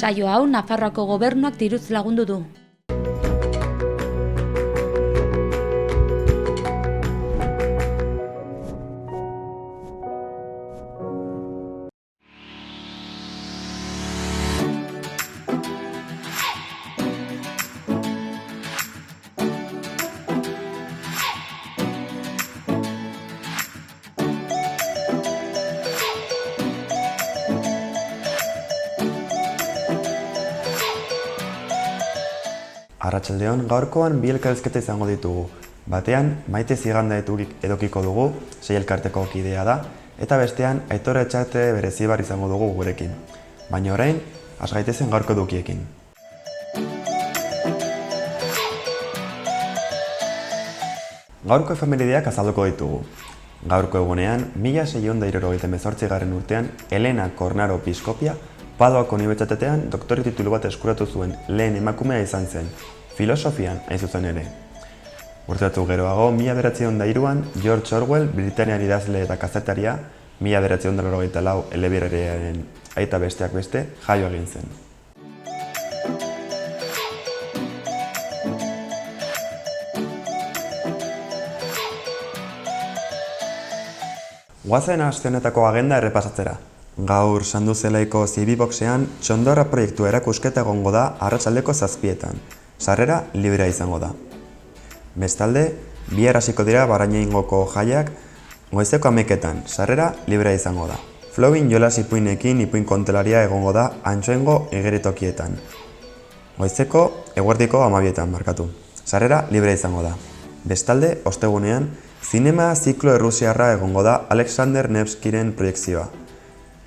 Saio hau Nafarroako gobernuak diruz lagundu du. Arratsaldeon, gaurkoan bi elkarrizketa izango ditugu. Batean, Maite Ziganda edokiko dugu, sei elkarteko kidea da, eta bestean, Aitor Etxarte Berezibar izango dugu gurekin. Baina orain, has gaitezen gaurko edukiekin. Gaurko efemerideak azalduko ditugu. Gaurko egunean, 1678 urtean, Elena Cornaro Piscopia, Padoako unibertsitatean doktore titulu bat eskuratu zuen lehen emakumea izan zen, filosofian hain zuzen ere. Urte batzuk geroago, 1903an, George Orwell, Britaniar idazle eta kazetaria, 1984 eleberriaren aita besteak beste, jaio egin zen. Goazen aste honetako agenda errepasatzera. Gaur Sanduzelaiko Zibiboxean Txondorra proiektua erakusketa egongo da arratsaldeko 7etan. Sarrera librea izango da. Bestalde, bihar hasiko dira Barainaingoko jaiak goizeko 11etan. Sarrera librea izango da. Flowin jolas ipuinekin ipuin kontelaria egongo da Antsoaingo igeritokietan. Goizeko eguerdiko 12etan markatu. Sarrera librea izango da. Bestalde, ostegunean, zinema ziklo errusiarra egongo da Alexander Nevskiren proiekzioa.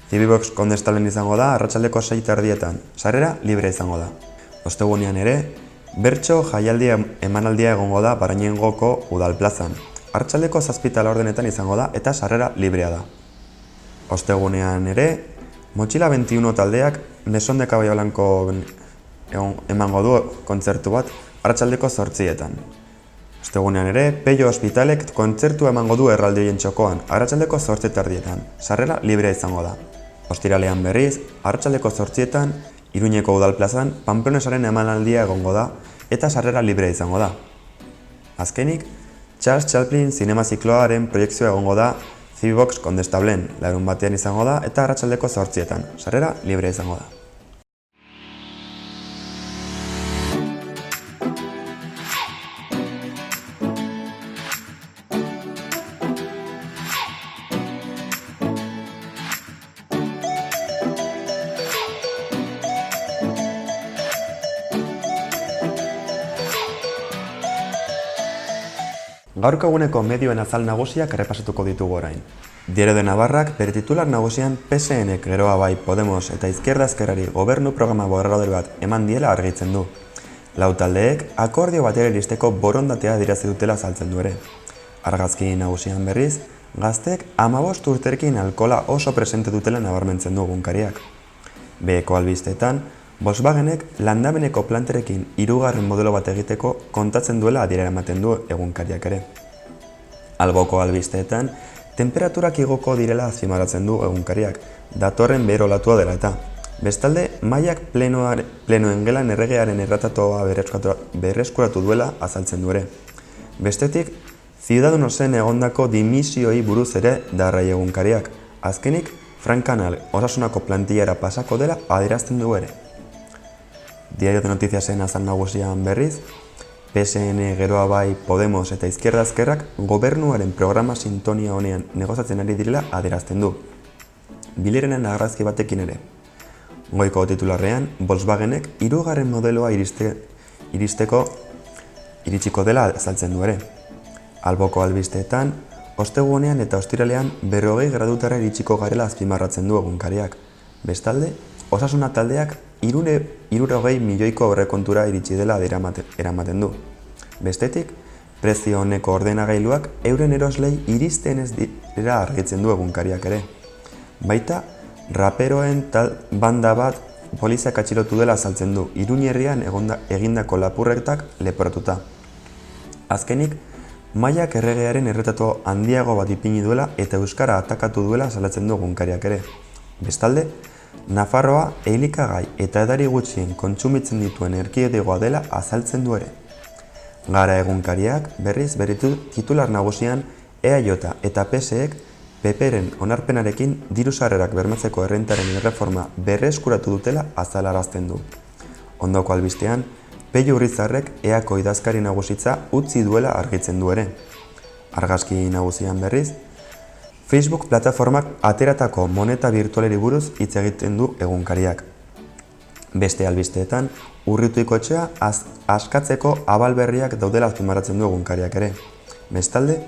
Zibibox Kondestablen izango da arratsaldeko 6:30etan. Sarrera libre izango da. Ostegunean ere, bertso jaialdia emanaldia egongo da Barainaingoko udalplazan. Arratsaldeko 7:00 izango da eta sarrera librea da. Ostegunean ere, Motxila 21 taldeak Mesón de Caballo Blanco emango du kontzertu bat arratsaldeko 8:00etan. Ostegunean ere, Pello Hospitalek kontzertua emango du erraldioien txokoan, arratsaldeko 8:30etan. Sarrera librea izango da. Ostiralean berriz, arratsaldeko 8:00etan, Iruñeko udalplazan Pamplonesaren emanaldia egongo da eta sarrera librea izango da. Azkenik, Charles Chaplin zinema zikloaren proiekzioa egongo da Zibibox Kondestablen, larunbatean izango da eta arratsaldeko 8:00etan. Sarrera librea izango da. Gaurko eguneko medioen azal nagusiak errepasatuko ditugu orain. Diario de Navarrak bere titular nagusian PSNek geroa bai Podemos eta Izquierda Ezkerrari gobernu programa borradore bat eman diela argitzen du. Lau taldeek akordio batera iristeko borondatea adierazi dutela azaltzen du ere. Argazki nagusian berriz, gazteek 15 urterekin alkohola oso presente dutela nabarmentzen du egunkariak. Beheko albisteetan, Volkswagenek landameneko planterekin 3. modelo bat egiteko kontatzen duela adiera ematen du egunkariak ere. Alboko albisteetan, temperaturak igoko direla azpimarratzen du egunkariak, datorren behero olatua dela eta. Bestalde, Mailak plenoen gelan erregearen erratatoa berreskuratu duela azaltzen du ere. Bestetik, Ciudadanosen egondako dimisioei buruz ere darrai egunkariak. Azkenik, Frankanal osasunako plantillara pasako dela adierazten du ere. Diario de Notiziasen azal nagusian berriz, PSN, geroa bai, Podemos eta Izquierda Ezkerrak gobernuaren programa sintonia honean negozatzen ari direla adierazten du. Bilerenen argazki batekin ere. Goiko titularrean, Volkswagenek 3. modeloa iritsiko dela azaltzen du ere. Alboko albisteetan, ostegunean eta ostiralean 40 gradutara iritsiko garela azpimarratzen du egunkariak. Bestalde, osasuna taldeak 60 milioiko aurrekontura iritsi dela eramaten du. Bestetik, prezio honeko ordenagailuak euren eroslei iristen ez dira argitzen du egunkariak ere. Baita, raperoen banda bat poliziak atxilotu dela azaltzen du, Iruñerrian egindako lapurretak leporatuta. Azkenik, Mailak erregearen erretatu handiago bat ipini duela eta euskara atakatu duela salatzen du egunkariak ere. Bestalde, Nafarroa elikagai eta edari gutxien kontsumitzen dituen erkidegoa dela azaltzen du ere. Gara egunkariak berriz beritu titular nagusian EAJ eta PSEek PPren onarpenarekin diru-sarrerak bermatzeko errentaren erreforma berreskuratu dutela azalarazten du. Ondoko albistean, Pello Urrizarrek EAko idazkari nagusitza utzi duela argitzen du ere. Argazki nagusian berriz, Facebook plataformak ateratako moneta virtualeri buruz hitz egiten du egunkariak. Beste albisteetan, Urrituiko etxea askatzeko abal berriak daudela azpimarratzen du egunkariak ere. Bestalde,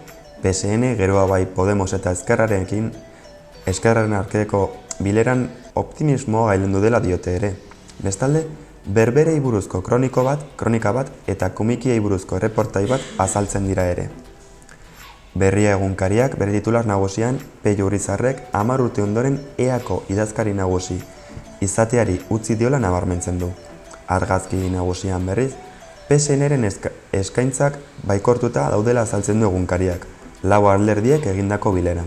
PSN geroa bai Podemos eta Ezkerraren arteko bileran optimismoa gailendu dela diote ere. Bestalde, berberei buruzko kronika bat eta komikiei buruzko erreportai bat azaltzen dira ere. Berria egunkariak bere titular nagusian Pello Urrizarrek 10 urte ondoren EAko idazkari nagusi izateari utzi diola nabarmentzen du. Argazki nagusian berriz, PSNren eskaintzak baikortuta daudela azaltzen du egunkariak, 4 alderdiek egindako bileran.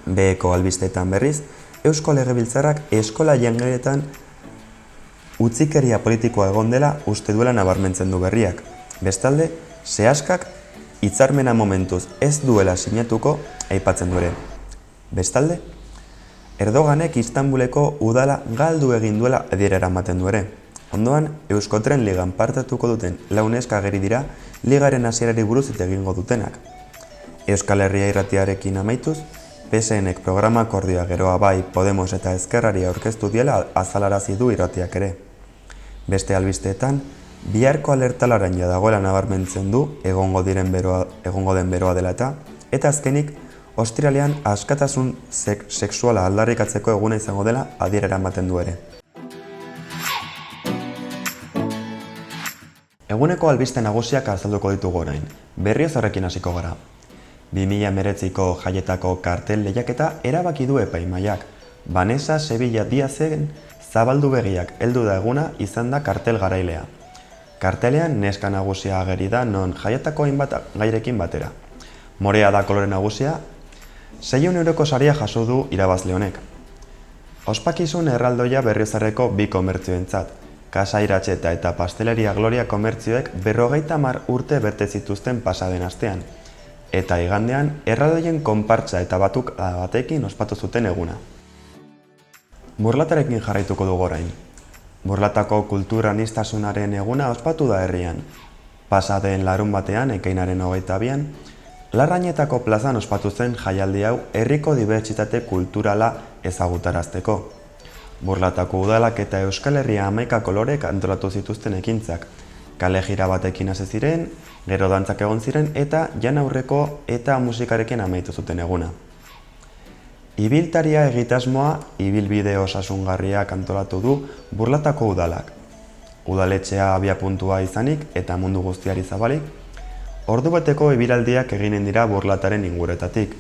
Beheko albisteetan berriz, Eusko Legebiltzarrak eskola jangeretan utzikeria politikoa egon dela uste duela nabarmentzen du berriak. Bestalde, Seaskak hitzarmena momentuz ez duela sinatuko aipatzen du ere. Bestalde, Erdoganek Istanbuleko udala galdu egin duela adierara ematen du ere. Ondoan, Euskotren Ligan partatuko duten 4 neska ageri dira ligaren hasierari buruz hitz egingo dutenak. Euskal Herria Irratiarekin amaituz, PSNek programa akordioa geroa bai Podemos eta Ezkerrari aurkeztu diela azalarazi du irratiak ere. Beste albisteetan, biharko alertalarain dagoela nabarmentzen du egongo den beroa dela eta azkenik, ostiralean askatasun sexuala aldarrikatzeko eguna izango dela adierera ematen du ere. Eguneko albiste nagusiak azalduko ditugu orain. Berrioz horrekin hasiko gara. 2019ko jaietako kartel lehiaketa erabaki du epaimahaiak. Vanessa Sevilla Diazen zabaldu begiak heldu da eguna izan da kartel garailea. Kartelean neska nagusia ageri da non jaietako hainbat gairekin batera. Morea da kolore nagusia, 600 euroko saria jaso du irabazle honek. Ospakizun erraldoia Berriozarreko 2 komertzioentzat. Casa Iratxeta eta Pasteleria Gloria komertzioek 50 urte bete zituzten pasaden astean. Eta igandean, erraldoien konpartsa eta batekin ospatu zuten eguna. Burlatarekin jarraituko dugu orain. Burlatako kultura aniztasunaren eguna ospatu da herrian. Pasaden larun batean, ekainaren 22an, Larrañetako plazan ospatu zen jaialdi hau herriko dibertsitate kulturala ezagutarazteko. Burlatako udalak eta Euskal Herria 11 kolorek antolatu zituzten ekintzak. Kale jira batekin hasi ziren, gero dantzak egon ziren eta jan aurreko eta musikarekin amaitu zuten eguna. Ibiltaria egitasmoa ibilbide osasungarriak antolatu du Burlatako udalak. Udaletxea abiapuntua izanik eta mundu guztiari zabalik, ordubeteko ibilaldiak eginen dira Burlataren inguretatik.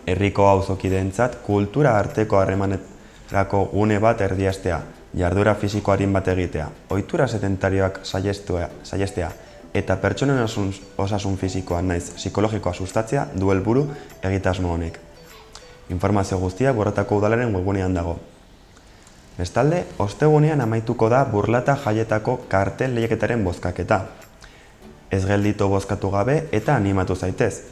Herriko auzokideentzat kultura arteko harremanerako gune bat erdiastea, jarduera fisikoarin bat egitea, ohitura sedentarioak saihestea eta pertsonen osasun fisikoa naiz psikologikoa sustatzea du helburu egitasmo honek. Informazio guztia Burlatako udalaren webgunean dago. Bestalde, ostegunean amaituko da Burlata jaietako kartel lehiaketaren bozkaketa. Ez gelditu bozkatu gabe eta animatu zaitez.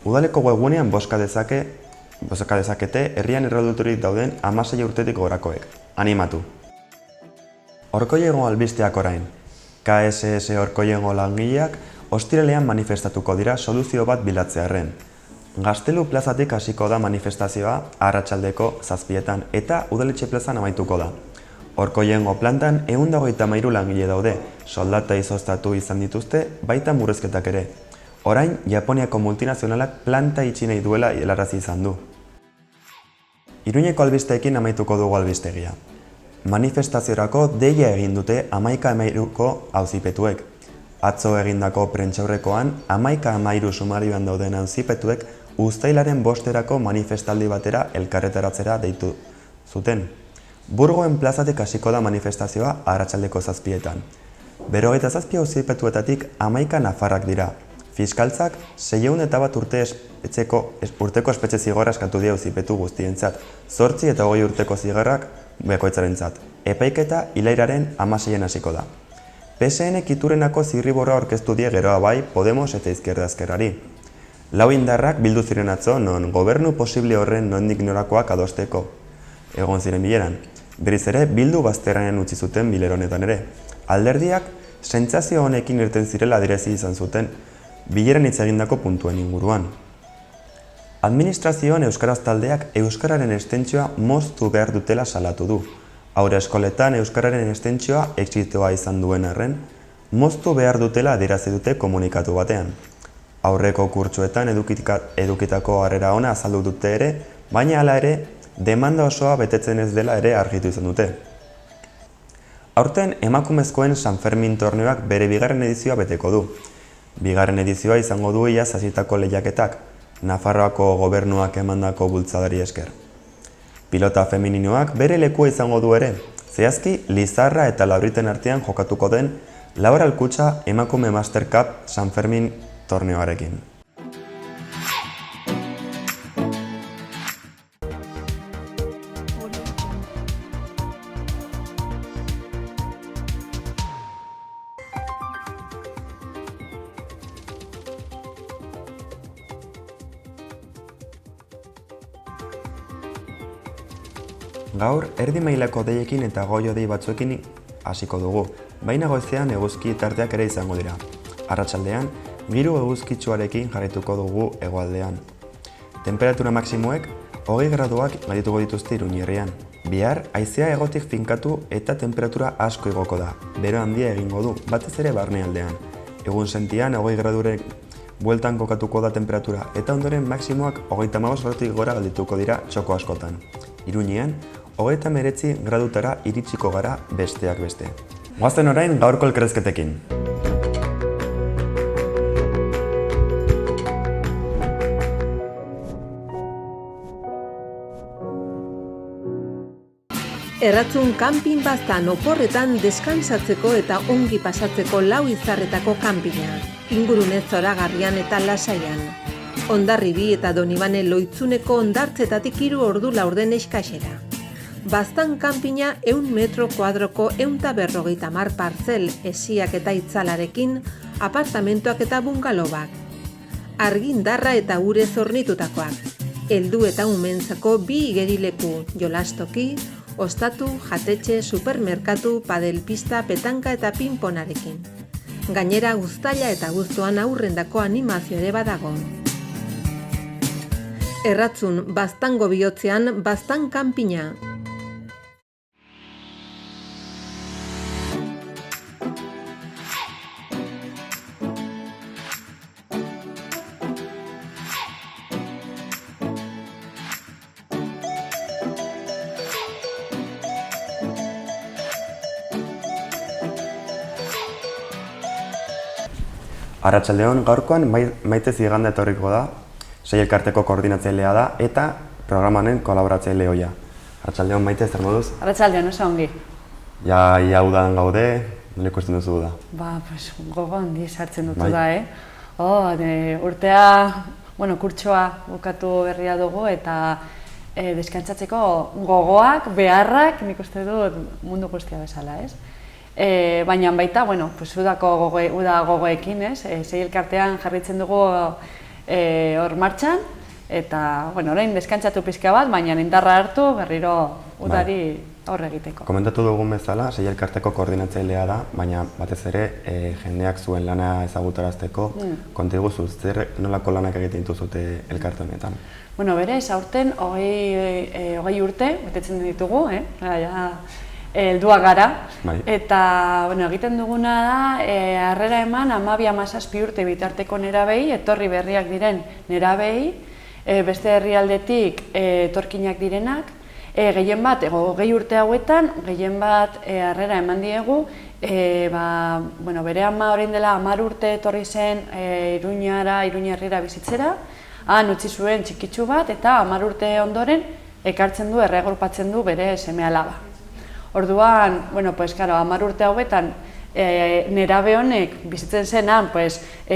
Udaleko webgunean bozka dezakete herrian erraldoiturik dauden 16 urtetik gorakoek. Animatu! Orkoiego albisteak orain. KSS Orkoiego langileak ostiralean manifestatuko dira soluzio bat bilatzearren. Gaztelu plazatik hasiko da manifestazioa arratsaldeko 7etan eta udaletxe plazan amaituko da. Orkoiego plantan 123 langile daude, soldata izoztatu izan dituzte, baita murrizketak ere. Orain, Japoniako multinazionalak planta itxi nahi duela helarazi izan du. Iruñeko albisteekin amaituko dugu albistegia. Manifestaziorako deia egin dute 11-13ko auzipetuek. Atzo egindako prentsaurrekoan 11-13 sumarioan dauden auzipetuek uztailaren 5erako manifestaldi batera elkarretaratzera deitu zuten. Burgoen plazatik hasiko da manifestazioa arratsaldeko 7etan. 57 auzipetuetatik 11 nafarrak dira. Fiskaltzak 601 urteko espetxe zigorra eskatu die auzipetu guztientzat, 8 eta 20 urteko zigorrak bakoitzarentzat. Epaiketa irailaren 16 hasiko da. PSN Iturrenako zirriborroa aurkeztu die geroa bai Podemos eta Izquierda Ezkerrari. Lau indarrak bildu ziren atzo non gobernu posible horren nondik norakoak adosteko egon ziren bileran. Berriz ere bildu bazterrean utzi zuten bilera honetan ere. Alderdiak sentsazio honekin irten zirela adierazi izan zuten bileran hitz egindako puntuen inguruan. Administrazioan euskaraz taldeak euskararen estentzioa moztu behar dutela salatu du. Haur eskoletan euskararen estentzioa exitoa izan duen arren, moztu behar dutela adierazi dute komunikatu batean. Aurreko kurtsoetan edukitako harrera ona azaldu dute ere, baina hala ere, demanda osoa betetzen ez dela ere argitu izan dute. Aurten emakumezkoen San Fermin torneoak bere bigarren edizioa beteko du. Bigarren edizioa izango du iaz hasitako lehiaketak, Nafarroako gobernuak emandako bultzadari esker. Pilota femininoak bere lekua izango du ere, zehazki Lizarra eta Lauriten artean jokatuko den Laboral Kutxa emakume Master Cup San Fermin torneoarekin. Gaur, erdi mailako deiekin eta goi-hodei batzuekin hasiko dugu, baina goizean eguzki tarteak ere izango dira. Arratsaldean, giro eguzkitsuarekin jarraituko dugu hegoaldean. Temperatura maksimoek 20 graduak gaindituko dituzte Iruñerrian. Bihar, haizea hegotik finkatu eta temperatura asko igoko da. Bero handia egingo du, batez ere barnealdean. Egun sentian 20 graduren bueltan kokatuko da temperatura eta ondoren maksimoak 35 gradutik gora gaindituko dira txoko askotan. Iruñean, 39 gradutara iritsiko gara besteak beste. Goazen orain gaurko elkarrizketekin. Erratzun kanpin baztan oporretan deskansatzeko eta ongi pasatzeko lau izarretako kanpina. Ingurune zoragarrian eta lasaian. Hondarribi eta Donibane Loitzuneko hondartzetatik 3 ordu laurden eskaxera. Baztan kanpina 100 metro kuadroko 150 partzel esiak eta itzalarekin, apartamentoak eta bungalobak. Argindarra eta ure zornitutakoak. Heldu eta umentzako 2 igerileku, jolastoki, ostatu, jatetxe, supermerkatu, padelpista, petanka eta pinponarekin. Gainera uztaila eta abuztuan aurrendako animazio ere badago. Erratzun, baztango bihotzean, baztan kanpina. Arratsaldeon, gaurkoan Maite Ziganda etorriko da, sei elkarteko koordinatzailea da eta programanen kolaboratzaile ohia. Arratsaldeon, Maite, zer moduz? Arratsaldeon, oso ongi. Ja udan gaude, nola ikusten duzu da? Pues gogo handi sartzen dutu da, urtea, kurtsoa bukatu berria dugu eta deskantzatzeko gogoak, beharrak, nik uste dut mundu guztia bezala, ez? Baina baita, uda gogoekin, ez? Sei elkartean jarritzen dugu hor martxan, eta, orain deskantzatu pizka bat, baina indarra hartu berriro udari aurre egiteko. Komentatu dugun bezala, sei elkarteko koordinatzailea da, baina batez ere jendeak zuen lana ezagutarazteko, konta iguzu, zer nolako lanak egiten dituzute elkarte honetan? Berez, aurten 20 urte betetzen ditugu, helduak gara, eta egiten duguna da, harrera eman 12-17 urte bitarteko nerabei, etorri berriak diren nerabei, beste herrialdetik etorkinak direnak, gehien bat, 20 urte hauetan, gehien bat harrera eman diegu, bere ama orain dela 10 urte etorri zen Iruñerrira bizitzera, han utzi zuen txikitsu bat, eta 10 urte ondoren ekartzen du, erregorpatzen du bere seme-alaba. Orduan, 10 urte hauetan nerabe honek bizitzen zenan,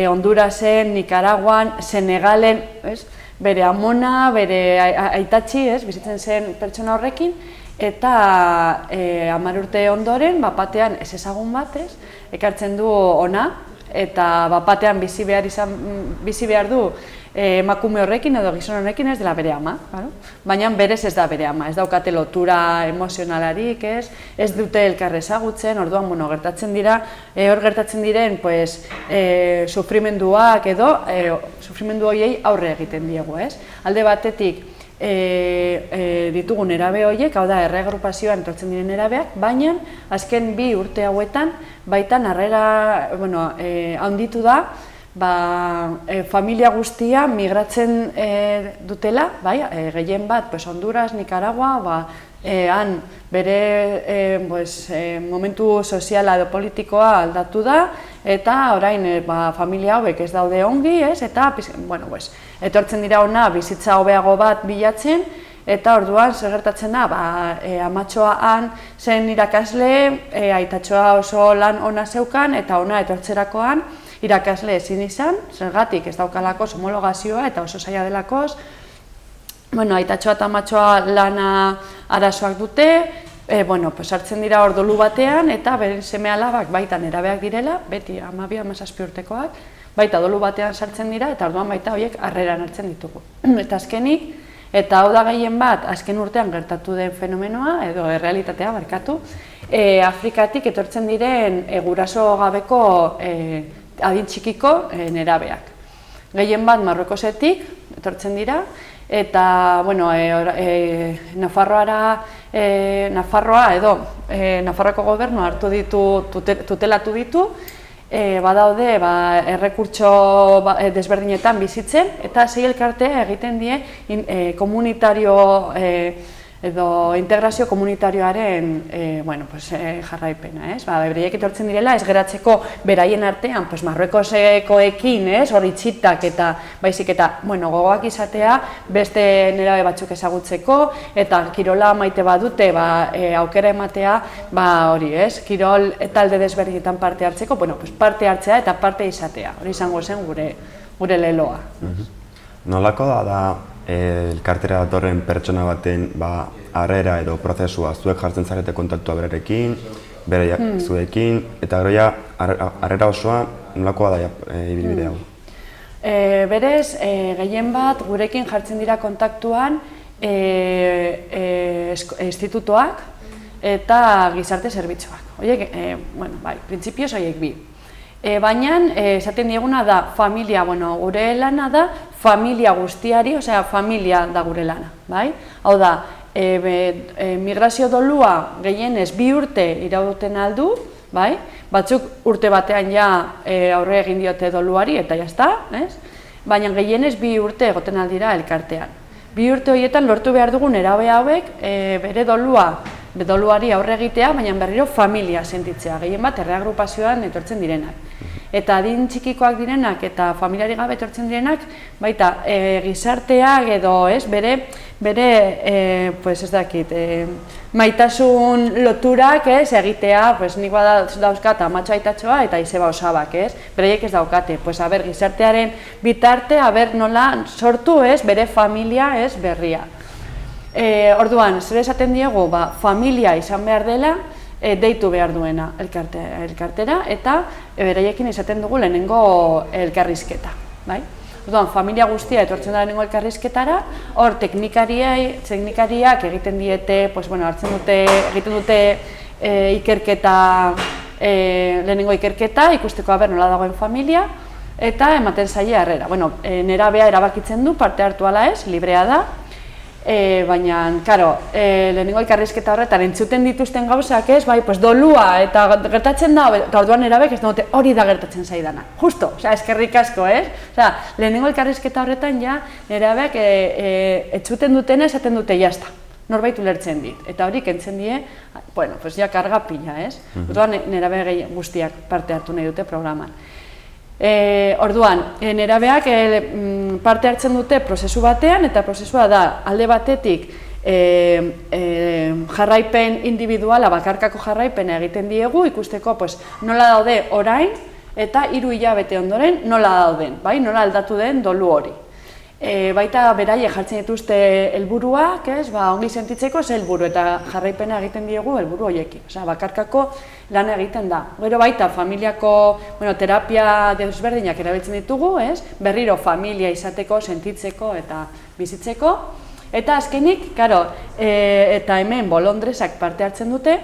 Hondurasen, Nicaraguan, Senegalen, bere amona, bere aitatxi, bizitzen zen pertsona horrekin, eta 10 urte ondoren, batean ez ezagun bat, ekartzen du ona, eta batean bizi behar du emakume horrekin edo gizon horrekin ez dela bere ama, baina berez ez da bere ama, ez daukate lotura emozionalarik, ez dute elkar ezagutzen, orduan gertatzen dira, hor gertatzen diren sufrimenduak edo sufrimendu horiei aurre egiten diegu, alde batetik ditugu nerabe horiek, hau da erreagrupazioan etortzen diren nerabeak, baina azken 2 urte hauetan baitan harrera handitu da familia guztia migratzen dutela, gehien bat Honduras, Nicaragua, han bere momentu soziala edo politikoa aldatu da, eta orain familia hauek ez daude ongi, eta etortzen dira hona bizitza hobeago bat bilatzen, eta orduan zer gertatzen da, amatxoa han zen irakasle, aitatxoa oso lan ona zeukan, eta ona etortzerakoan irakasle ezin izan, zergatik ez daukalako homologazioa eta oso zaila delakoz, aitatxoa eta amatxoa lana arazoak dute, sartzen dira hor dolu batean, eta beren seme-alabak baita nerabeak direla, beti 12-17 urtekoak, baita dolu batean sartzen dira, eta orduan baita horiek harreran hartzen ditugu. Eta azkenik, eta hau da gehien bat, azken urtean gertatu den fenomenoa, edo errealitatea barkatu, Afrikatik etortzen diren guraso gabeko adin txikiko nerabeak. Gehien bat Marruekosetik etortzen dira, eta Nafarroako gobernua hartu ditu, tutelatu ditu, badaude errekurtso desberdinetan bizitzen, eta sei elkarte egiten die komunitario edo integrazio komunitarioaren jarraipena. Bereiek etortzen direla ez geratzeko beraien artean Marruekosekoekin hor itxitak eta baizik eta gogoak izatea beste nerabe batzuk ezagutzeko eta kirola maite badute aukera ematea hori, kirol talde desberdinetan parte hartzeko, parte hartzea eta parte izatea, hori izango zen gure leloa. Nolako da elkartera datorren pertsona baten harrera edo prozesua, zuek jartzen zarete kontaktua berarekin, bere zuekin, eta gero harrera osoa nolakoa da ibilbide hau? Berez, gehien bat gurekin jartzen dira kontaktuan institutoak eta gizarte zerbitzuak. Horiek, printzipioz horiek bi. Baina, esaten dieguna da familia, gure lana da familia guztiari, osea, familia da gure lana, bai? Hau da, migrazio dolua gehienez 2 urte irauten aldu, bai? Batzuk urte batean aurre egin diote doluari eta jazta, baina gehienez 2 urte egoten aldira elkartean. 2 urte horietan lortu behar dugu nerabe hauek bere doluari aurre egitea, baina berriro familia sentitzea, gehien bat erreagrupazioan etortzen direnak. Eta adin txikikoak direnak eta familiari gabe etortzen direnak, baita gizarteak edo bere maitasun loturak egitea, nik dauzkat amatxo aitatxoa eta izeba osabak, bereiek ez daukate, gizartearen bitarte, nola sortu bere familia berria. Orduan, zer esaten diegu, familia izan behar dela, deitu behar duena elkartera, eta beraiekin esaten dugu lehenengo elkarrizketa. Orduan, familia guztia etortzen da lehenengo elkarrizketara, hor teknikariak egiten diete, egiten dute lehenengo ikerketa, ikusteko nola dagoen familia, eta ematen zaie harrera. Nerabea erabakitzen du, parte hartu ala ez, librea da, baina, lehenengo elkarrizketa horretan entzuten dituzten gauzak dolua eta gertatzen da, eta orduan nerabek ez dute hori da gertatzen zaidana. Justo, eskerrik asko, lehenengo elkarrizketa horretan nerabek entzuten dutena esaten dute jazta, norbait ulertzen dit, eta hori kentzen die, karga pila, orduan nerabe guztiak parte hartu nahi dute programan. Orduan, nerabeak parte hartzen dute prozesu batean, eta prozesua da alde batetik jarraipen individuala, bakarkako jarraipena egiten diegu, ikusteko nola daude orain eta 3 hilabete ondoren nola dauden, bai? Nola aldatu den dolu hori. Baita beraiek jartzen dituzte helburuak, ongi sentitzeko helburu eta jarraipena egiten diegu helburu horiekin. Bakarkako lan egiten da. Gero baita familiako terapia desberdinak erabiltzen ditugu, berriro familia izateko, sentitzeko eta bizitzeko. Eta azkenik, eta hemen bolondresak parte hartzen dute,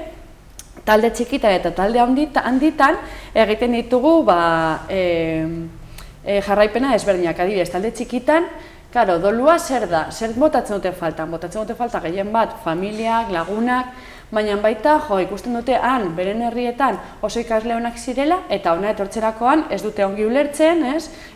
talde txikitan eta talde handitan egiten ditugu jarraipena ezberdinak. Adibidez, talde txikitan, dolua zer da? Zer botatzen dute faltan? Botatzen dute falta gehien bat familiak, lagunak, baina baita ikusten dute beren herrietan oso ikasle onak zirela eta hona etortzerakoan ez dute ongi ulertzen,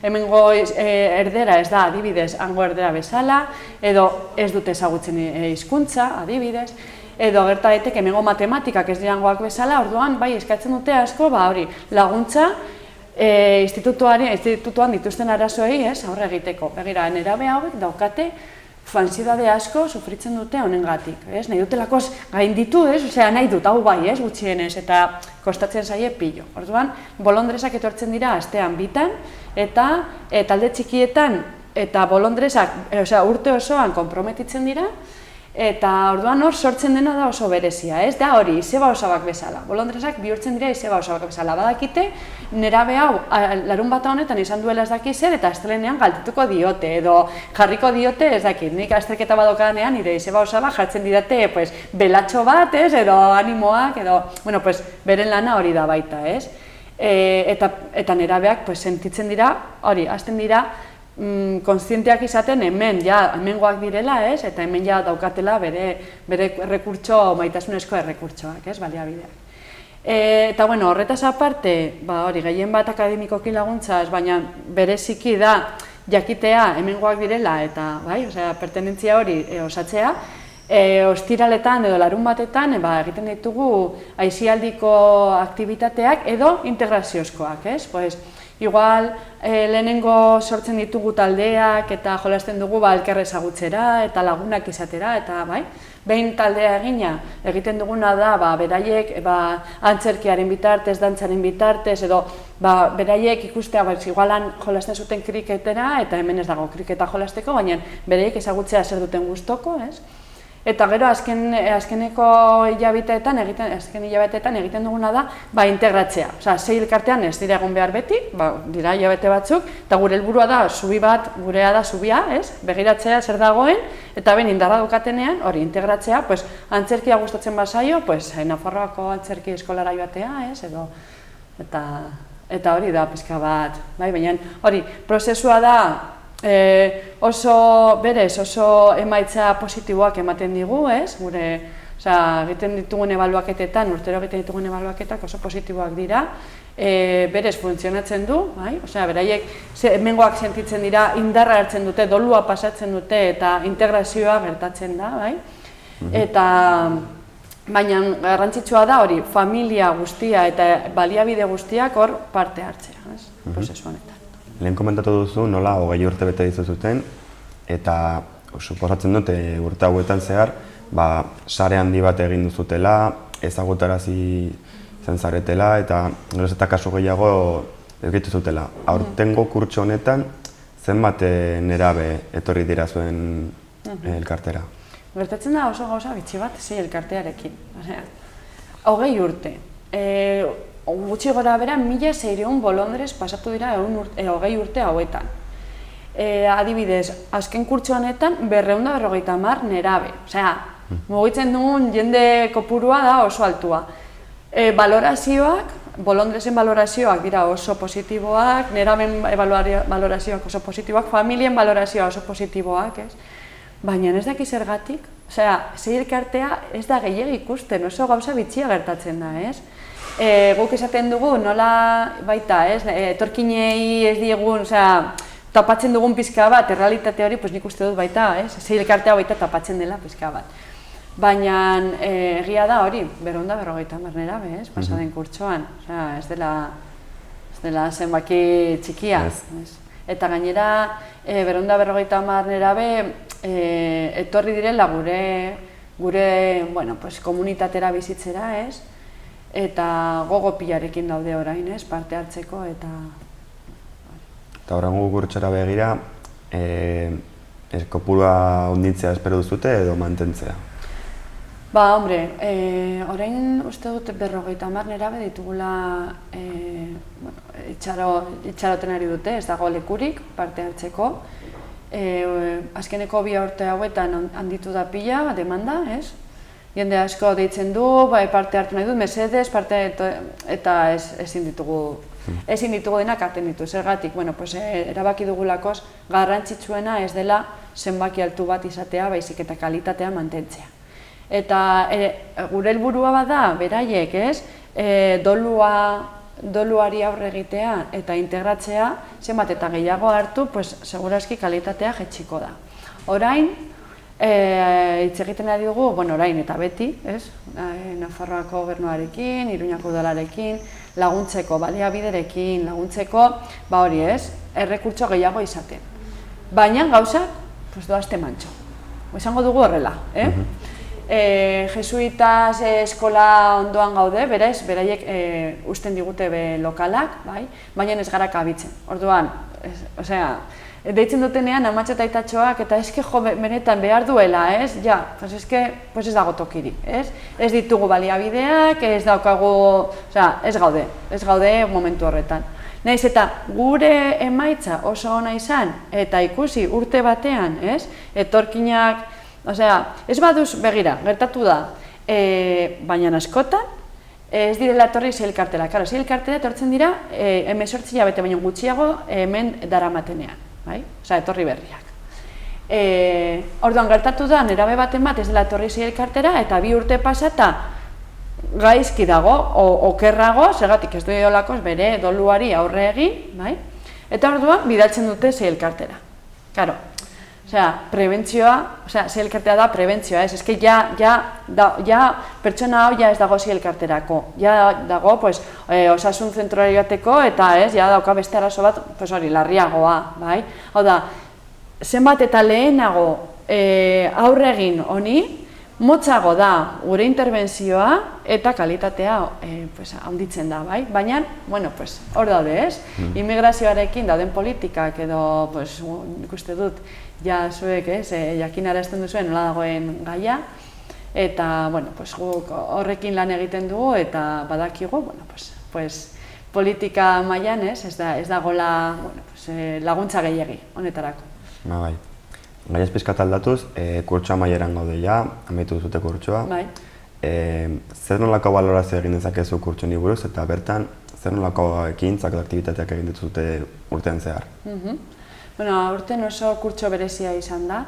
hemengo erdera ez da adibidez hango erdera bezala, edo ez dute ezagutzen hizkuntza adibidez, edo gerta daiteke hemengo matematikak ez dirangoak bezala, orduan bai eskatzen dute asko laguntza institutuan dituzten arazoei aurre egiteko. Begira, nerabe hauek daukate antsiedade asko sufritzen dute honengatik, nahi dutelako gainditu, nahi dut hau bai, gutxienez, eta kostatzen zaie pilo. Orduan, bolondresak etortzen dira astean bitan, eta talde txikietan eta bolondresak urte osoan konprometitzen dira, eta orduan hor sortzen dena da oso berezia, da hori, izeba osabak bezala. Bolondresak bihurtzen dira izeba osabak bezala. Badakite, nerabe hau larunbata honetan izan duela ez daki zer, eta astelehenean galdetuko diote, edo jarriko diote ez dakit. Nik azterketa badokanean nire izeba osabak jartzen didate belatxo bat, edo animoak, edo, beren lana hori da baita, eta nerabeak sentitzen dira, hori, hasten dira, kontzienteak izaten hemengoak direla, eta hemen daukatela bere errekurtso, maitasunezko errekurtsoak, baliabideak. Eta horretaz aparte, gehien bat akademikoki laguntzaz, baina bereziki da jakitea hemengoak direla eta pertenentzia hori osatzea, ostiraletan edo larun batetan egiten ditugu aisialdiko aktibitateak edo integraziozkoak, igual lehenengo sortzen ditugu taldeak eta jolasten dugu elkar ezagutzera eta lagunak izatera, eta behin taldea egiten duguna da beraiek antzerkiaren bitartez, dantzaren bitartez, edo beraiek ikustea igualan jolasten zuten kriketera eta hemen ez dago kriketa jolasteko, baina beraiek ezagutzea zer duten gustoko, Eta gero azkeneko hilabeteetan egiten duguna da integratzea. Sei elkartean ez dira egon behar beti, dira hilabete batzuk, eta gure helburua da zubi bat, gurea da zubia, begiratzea zer dagoen, eta ben indarra dukatenean, hori integratzea, antzerkia gustatzen bazaio, Nafarroako antzerki eskolara joatea, edo, eta hori da pixka bat, baina hori, prozesua da, oso emaitza positiboak ematen digu, gure egiten ditugun ebaluaketetan, urtero egiten ditugun ebaluaketak oso positiboak dira, berez funtzionatzen du, beraiek hemengoak sentitzen dira, indarra hartzen dute, dolua pasatzen dute eta integrazioa gertatzen da, eta baina garrantzitsua da hori, familia guztia eta baliabide guztiak hor parte hartzea, prozesu honetan. Lehen komentatu duzu nola 20 urte bete dituzuten, eta suposatzen dute urte hauetan zehar, sare handi bat egin duzutela, ezagutarazi izan zaretela, eta geroz eta kasu gehiago ez zutela. Aurtengo kurtso honetan, zenbat nerabe etorri dira zuen elkartera? Gertatzen da oso gauza bitxi bat sei elkartearekin. 20 urte. Gutxi gora bera, 1.600 bolondrez pasatu dira 20 urte hauetan. Adibidez, azken kurtso honetan 250 nerabe. Mugitzen dugun jende kopurua da oso altua. Balorazioak, bolondrezen balorazioak dira oso positiboak, neraben balorazioak oso positiboak, familien balorazioak oso positiboak, baina ez daki zergatik. Sei elkartea ez da gehiegi ikusten, oso gauza bitxia gertatzen da, guk esaten dugu nola baita, etorkinei ez diegun, tapatzen dugun pizka bat, errealitate hori nik uste dut baita, sei elkartea baita tapatzen dela pizka bat. Baina egia da hori, 250 nerabe, pasaden kurtsoan, ez dela zenbaki txikia. Eta gainera, 250 nerabe etorri direla gure komunitatera bizitzera, ez? Eta gogo pilarekin daude orain, ez? Parte hartzeko eta... Eta horrengo kurtsora begira, kopurua hunditzea espero duzute edo mantentzea? Ba, hombre, orain uste dut 50 nerabe ditugula itxaroten ari dute, ez dago lekurik parte hartzeko. Azkeneko 2 urte hauetan handitu da pila, demanda, ez? Jende asko deitzen du, parte hartu nahi dut, mesedez, eta ezin ditugu denak hartzen ditu. Zergatik, erabaki dugulakoz garrantzitsuena ez dela zenbaki altu bat izatea, baizik eta kalitatea mantentzea. Eta gure helburua bada, beraiek, ez? Doluari aurre egitea eta integratzea, zenbat eta gehiago hartu, segurazki kalitatea jaitsiko da. Orain, hitz egiten ari dugu, orain eta beti, ez? Nafarroako gobernuarekin, Iruñako udalarekin, laguntzeko, baliabiderekin, laguntzeko, hori ez, errekurtso gehiago izaten. Baina gauzak, doazte mantxo. Esango dugu horrela, Jesuitas eskola ondoan gaude, beraiek usten digute lokalak, baina ez gara kabitzen. Orduan, deitzen dutenean amatxo eta aitatxoak eta eske benetan behar duela, ez? Ja, ez dago tokirik, ez? Ez ditugu baliabideak, ez daukagu, ez gaude momentu horretan. Naiz eta gure emaitza oso ona izan eta ikusi urte batean, ez? Etorkinak, ez baduz begira, gertatu da, baina askotan, ez direla etorri sailkartela. Karo, sailkartela etortzen dira 18 hilabete baino gutxiago hemen daramatenean, etorri berriak. Orduan gertatu da, nerabe baten bat ez dela etorri sailkartera eta 2 urte pasata gaizki dago, okerrago, zergatik ez du olakoz bere doluari aurre egin, eta orduan bidaltzen dute sailkartera. Karo, prebentzioa, sailkartea da prebentzioa, ez que pertsona hau ez dago sailkarterako, dago osasun zentroari bateko eta dauka beste arazo bat larriagoa. Hau da, zenbat eta lehenago aurre egin honi, motzago da gure interbentzioa eta kalitatea handitzen da, baina, hor daude, ez? Immigrazioarekin dauden politikak edo, nik uste dut, ja zuek, jakinarazten duzuen nola dagoen gaia, eta, guk horrekin lan egiten dugu eta badakigu, politika mailan, ez dagoela laguntza gehiegi honetarako. Bai. Gaiaz pizkat aldatuz, kurtsoa amaieran gaude ja, amaitu duzute kurtsoa. Bai. Zer nolako balorazio egin dezakezu kurtso honi buruz eta bertan, zer nolako ekintzak edo aktibitateak egin dituzute urtean zehar? Urten oso kurtso berezia izan da.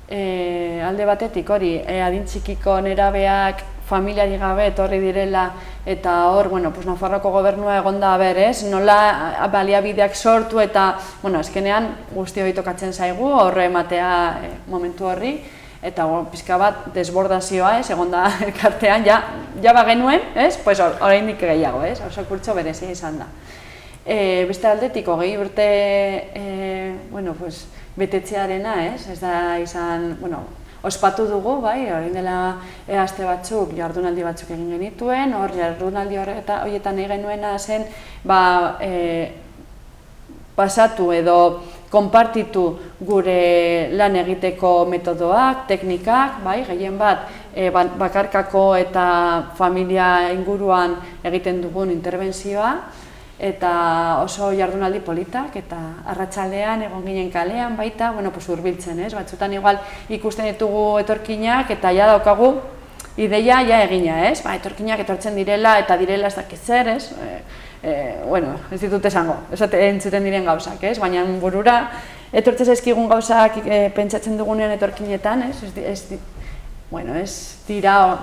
Alde batetik hori, adin txikiko nerabeak familiari gabe etorri direla eta hor, Nafarroako gobernua egonda berez, nola baliabideak sortu eta, azkenean guzti hori tokatzen zaigu, horre ematea momentu horri, eta pixka bat desbordazioa, egonda elkartean, ja bagenuen, oraindik gehiago, oso kurtso berezia izan da. Beste aldetik, 20 urte betetzearena, ez da izan, ospatu dugu, orain dela aste batzuk, jardunaldi batzuk egin genituen, hor jardunaldi horietan egin genuena zen, pasatu edo konpartitu gure lan egiteko metodoak, teknikak, gehien bat bakarkako eta familia inguruan egiten dugun interbentzioa, eta oso jardunaldi politak, eta arratsaldean egon ginen kalean baita, hurbiltzen, batzutan igual ikusten ditugu etorkinak eta ja daukagu ideia egina, etorkinak etortzen direla eta direla ez dakit zer, ez ditut esango, entzuten diren gauzak, baina burura etortzen zaizkigun gauzak pentsatzen dugunean etorkinetan, ez dira...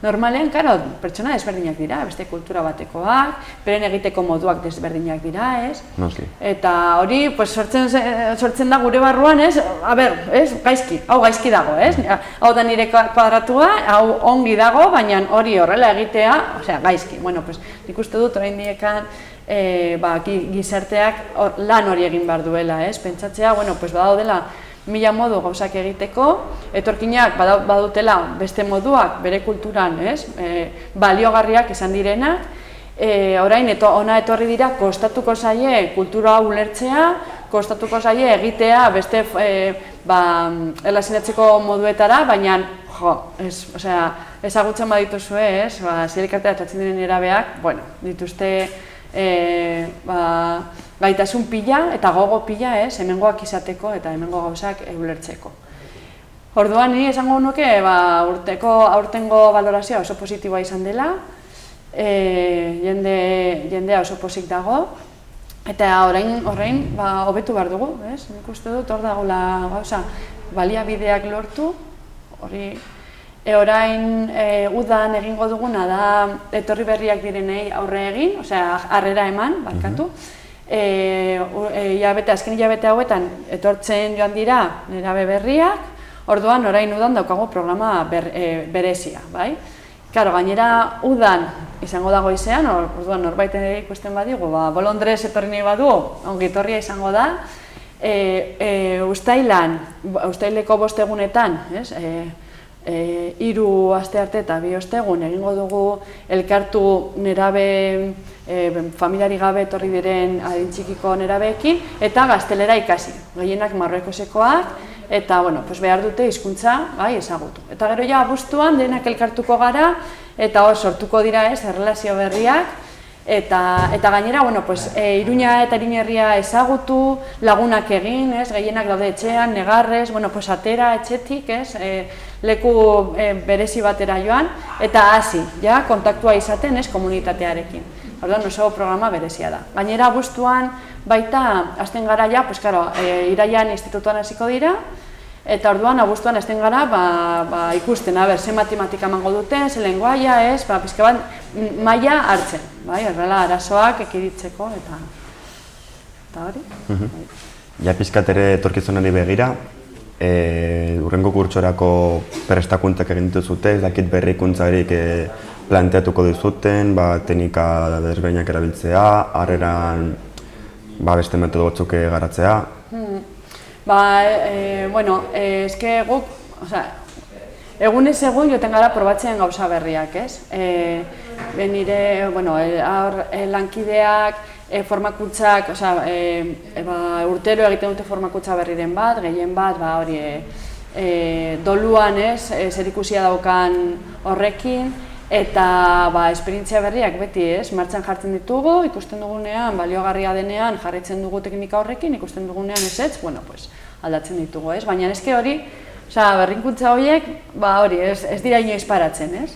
Normalean, pertsona desberdinak dira, beste kultura batekoak, beren egiteko moduak desberdinak dira, ez? Noski. Eta hori sortzen da gure barruan, gaizki, hau gaizki dago, ez? Hau da nire kuadratua, hau ongi dago, baina hori horrela egitea, gaizki. Nik uste dut orain diekan gizarteak lan hori egin behar duela, ez? Pentsatzea, badaudela mila modu gauzak egiteko, etorkinak badutela beste moduak bere kulturan, baliogarriak izan direnak, orain ona etorri dira kostatuko zaie kultura ulertzea, kostatuko zaie egitea beste erlazionatzeko moduetara, baina ezagutzen badituzue, zielkartea tratzen diren erabeak, dituzte gaitasun pila eta gogo pila, hemengoak izateko eta hemengo gauzak ulertzeko. Orduan, ni esango nuke aurtengo valorazioa oso positiboa izan dela, jendea oso pozik dago, eta orain hobetu behar dugu, nik uste dut hor dagoela gauza baliabideak lortu, orain udan egingo duguna da etorri berriak direnei aurre egin, harrera eman, barkatu, azken hilabete hauetan etortzen joan dira nerabe berriak, orduan orain udan daukagu programa berezia, bai? Karo, gainera udan izango da goizean, orduan norbait ikusten badigu, bolondrez etorri nahi badu, ongi etorria izango da, uztaileko 5 egunetan, 3 astearte eta 2 ostegun egingo dugu elkartu nerabe familiari gabe etorri diren adin txikiko nerabeekin eta gaztelera ikasi, gehienak Marruekosekoak, eta behar dute hizkuntza ezagutu. Eta gero ja abuztuan denak elkartuko gara eta sortuko dira erlazio berriak, eta gainera Iruña eta Iruñerria ezagutu, lagunak egin, gehienak daude etxean, negarrez, atera etxetik, leku berezi batera joan, eta hasi, kontaktua izaten komunitatearekin. Orduan oso programa berezia da. Gainera abuztuan baita hasten gara iraian institutuan hasiko dira, eta orduan abuztuan hasten gara ikusten, ze matematika emango duten, ze lenguaia, pizka bat maila hartzen, horrela arazoak ekiditeko, eta hori. Ja pizkat ere etorkizunari begira, hurrengo kurtsorako prestakuntzak egin dituzute, ez dakit berrikuntzarik planteatuko dizuten, teknika desberdinak erabiltzea, harreran beste metodo batzuk garatzea. Eske guk, egunez egun joten gara probatzen gauza berriak, nire lankideak, formakuntzak, urtero egiten dute formakuntza berriren bat, gehien bat, doluan zerikusia daukan horrekin, eta esperientzia berriak beti martxan jartzen ditugu, ikusten dugunean, baliogarria denean jarraitzen dugu teknika horrekin, ikusten dugunean ezetz, aldatzen ditugu, baina eske hori, berrikuntza horiek, ez dira inoiz paratzen,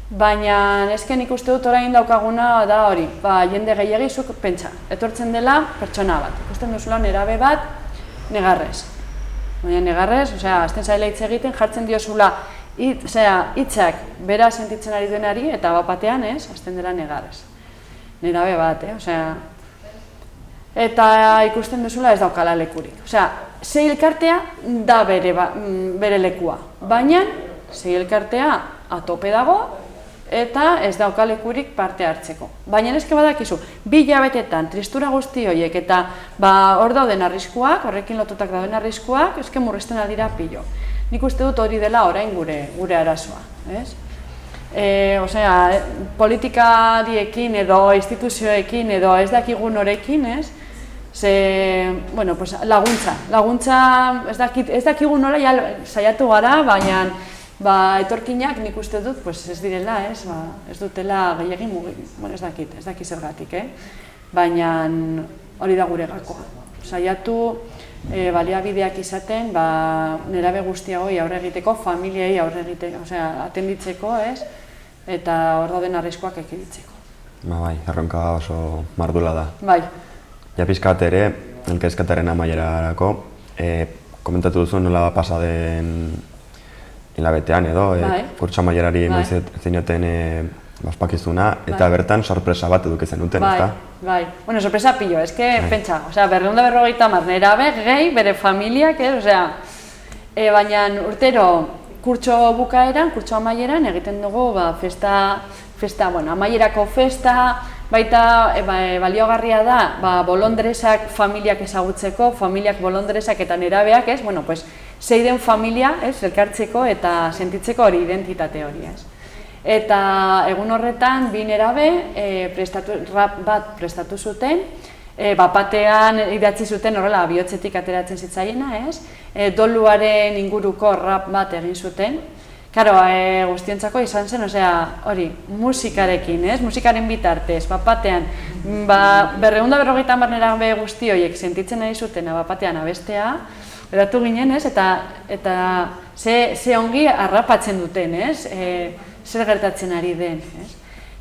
baina eske nik uste dut orain daukaguna da hori, jende gehiagizuk pentsa, etortzen dela pertsona bat, ikusten duzula nerabe bat negarrez. Baina negarrez, azten zaila hitz egiten, jartzen diozula hitzak bera sentitzen ari duenari eta batean azten dela negarrez. Nerabe bat, eta ikusten duzula ez daukala lekurik. Sei elkartea da bere lekua, baina sei elkartea atope dago eta ez dauka lekurik parte hartzeko. Baina eske badakizu, 2 hilabetetan tristura guzti horiek eta hor dauden arriskuak, horrekin lotutak dauden arriskuak, eske murrizten dira pilo. Nik uste dut hori dela orain gure arazoa. Politikariekin edo instituzioekin edo ez dakigun horekin, laguntza ez dakigun hori saiatu gara, baina etorkinak nik uste dut ez direla, ez dutela gehiagin ez dakit zergatik, baina hori da gure gakoa. Saiatu baliabideak izaten nerabe guztia hori aurre egiteko, familiei aurre egiteko, atenditzeko, eta hor dauden arriskuak ekiditzeko. Erronka oso mardula da. Bai. Ja pizkat ere, elkarrizketaren amaierarako, komentatu duzu nola pasa den hilabetean edo, kurtso amaierari zinioten ospakizuna, eta bertan sorpresa bat eduki zenuten, ezta? Bai, sorpresa pilo, eske, pentsa, 250 nerabe gehi, bere familiak, baina urtero kurtso bukaeran, kurtso amaieran egiten dugu festa, amaierako festa, baita baliogarria da bolondresak familiak ezagutzeko, familiak bolondresak eta nerabeak, zeiden familia, elkartzeko eta sentitzeko hori identitate hori, Eta egun horretan, bi nerabe rap bat prestatu zuten, bapatean idatzi zuten horrela bihotzetik ateratzen zitzaiena, doluaren inguruko rap bat egin zuten. Karo, guztiontzako izan zen, hori, musikarekin, musikaren bitartez, bapatean, 250 nerabe guzti horiek sentitzen nahi zuten bapatean abestea, edatu ginen, eta ze ongi harrapatzen duten, zer gertatzen ari den.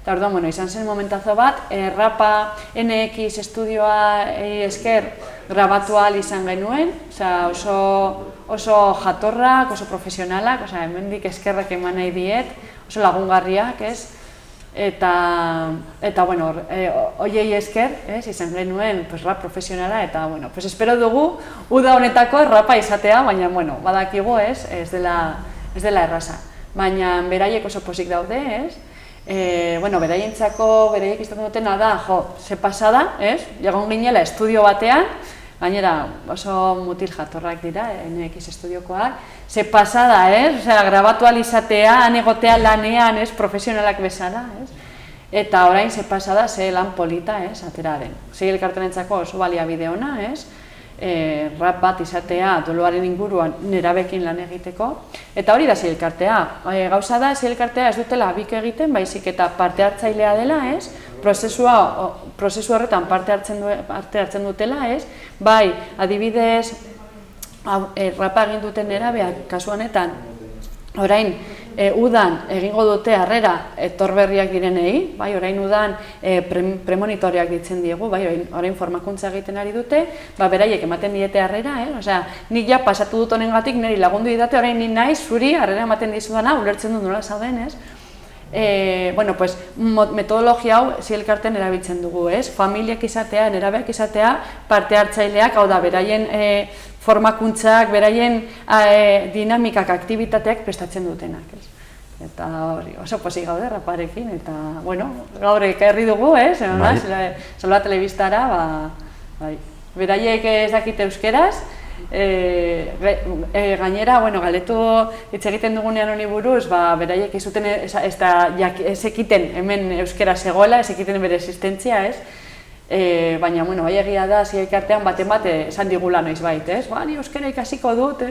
Eta orduan, izan zen momentazo bat, rapa NX estudioa esker grabatu ahal izan genuen, oso jatorrak, oso profesionalak, hemendik eskerrak eman nahi diet, oso lagungarriak, eta hoiei esker, izan genuen rap profesionala, eta espero dugu uda honetako rapa izatea, baina badakigu ez dela erraza. Baina beraiek oso pozik daude, beraientzako, beraiek izan dutena da, ze pasada, jagon ginela estudio batean, gainera oso mutil jatorrak dira, NX estudiokoak, ze pasada, grabatu ahal izatea, egotea lanean, profesionalak bezala, eta orain ze pasada, ze lan polita, atera den. Sei elkartenentzako oso baliabide ona, rap bat izatea doluaren inguruan nerabekin lan egiteko, eta hori da sei elkartea. Gauza da, sei elkartea ez dutela abik egiten, baizik eta parte hartzailea dela, prozesu horretan parte hartzen dutela, bai, adibidez, rapa egin duten nerabeak, kasu honetan, orain, udan egingo dute harrera etorberriak direnei, bai, orain udan premonitoreak ditzen diegu, bai, orain formakuntza egiten ari dute, beraiek ematen diete harrera, nik ja pasatu dut honengatik niri lagundu didate, orain ni naiz zuri harrera ematen dizudana, ulertzen dut nola zauden, metodologia hau sei elkarten erabiltzen dugu, familiak izatea, nerabeak izatea, parte hartzaileak, hau da, beraien formakuntzak, beraien dinamikak, aktibitateak prestatzen dutenak. Eta hori, oso pozik gaude raparekin, eta, gaur ekarri dugu, Salva Telebistara, beraiek ez dakite euskeraz, gainera, galetu hitz egiten dugunean honi buruz, beraiek ez ekiten hemen euskera zegoela, ez ekiten bere existentzia, baina, bai egia da, sei elkartean baten bat esan digula noizbait, ni euskera ikasiko dut,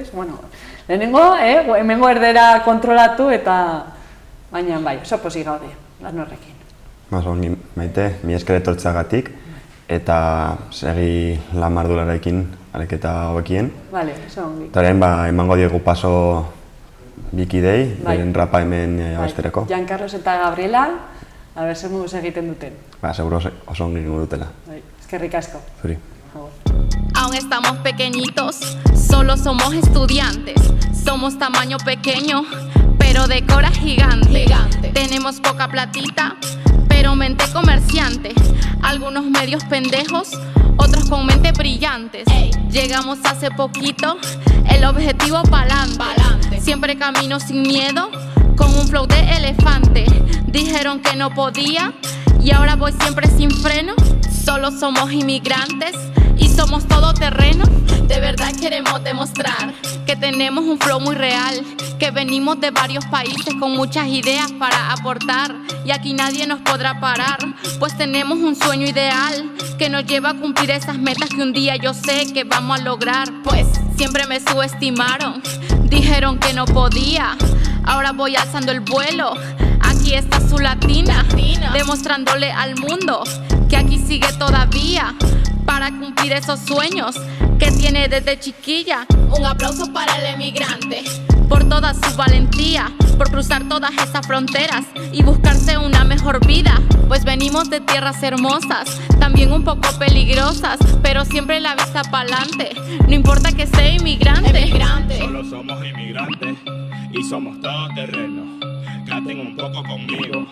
lehenengo, hemengo erdera kontrolatu eta, baina, bai, oso pozik gaude, lan horrekin. Ongi, Maite, mi esker etortzeagatik, eta segi lan mardularekin areketa hobekien. Bale, oso ongi. Eta orain, emango diegu paso bikidei, beren rapa hemen abestereko. Jan Carlos eta Gabriela, zer moduz egiten duten. Seguro oso ongi gingo dutela. Eskerrik asko. Zuri. Aún estamos pequeñitos, solo somos estudiantes. Somos tamaño pequeño, pero de cora gigante. Tenemos poca platita, pero mente comerciante. Algunos medios pendejos, otros con mente brillantes. Llegamos hace poquito, el objetivo pa'lante. Siempre camino sin miedo, con un flow de elefante. Dijeron que no podía y ahora voy siempre sin freno. Solo somos inmigrantes y somos todoterreno. De verdad queremos demostrar que tenemos un flow muy real, que venimos de varios países con muchas ideas para aportar, y aquí nadie nos podrá parar, pues tenemos un sueño ideal que nos lleva a cumplir esas metas que un día yo sé que vamos a lograr. Pues siempre me subestimaron, dijeron que no podía, ahora voy alzando el vuelo. Aquí está su latina, demostrándole al mundo que aquí sigue todavía para cumplir esos sueños que tiene desde chiquilla. Un aplauso para el emigrante por toda su valentía, por cruzar todas esas fronteras y buscarse una mejor vida. Pues venimos de tierras hermosas, también un poco peligrosas, pero siempre la vista pa'lante, no importa que sea inmigrante. Solo somos inmigrantes y somos todoterreno. Traten un poco conmigo,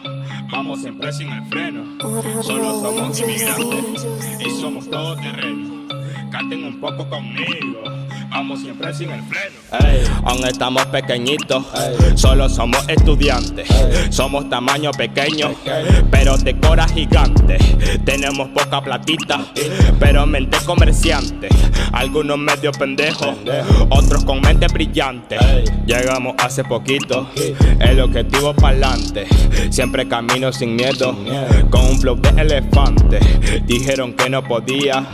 vamos siempre sin el freno. Solo somos inmigrantes y somos todoterreno. Canten un poco conmigo, vamos siempre sin el freno. Aún estamos pequeñitos, solo somos estudiantes. Somos tamaño pequeño, pero de cora gigante. Tenemos poca platita, pero mente comerciante. Algunos medio pendejos, otros con mente brillante. Llegamos hace poquito, el objetivo pa'lante. Siempre camino sin miedo, con un flow de elefante. Dijeron que no podía,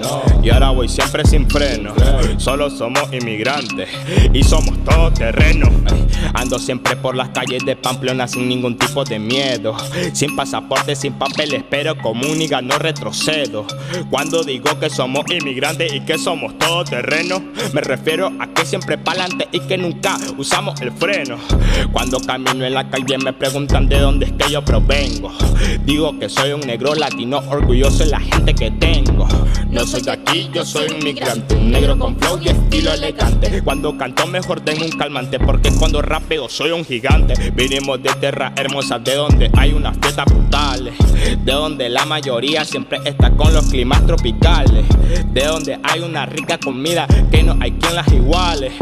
y ahora voy siempre sin freno. Solo somos inmigrantes, y somos todoterreno. Ando siempre por las calles de Pamplona sin ningún tipo de miedo. Sin pasaporte, sin papeles, pero como única no retrocedo. Cuando digo que somos inmigrantes y que somos todoterreno, me refiero a que siempre pa'lante y que nunca usamos el freno. Cuando camino en la calle me preguntan de dónde es que yo provengo. Digo que soy un negro latino orgulloso de la gente que tengo. No soy de aquí, yo soy un migrante, un negro con flow y estilo elegante. Cuando canto mejor tengo un calmante, porque cuando rapeo soy un gigante. Vinimos de tierra hermosa, de donde hay unas fiestas brutales, de donde la mayoría siempre está con los climas tropicales, de donde hay una rica comida que no hay quien las iguale,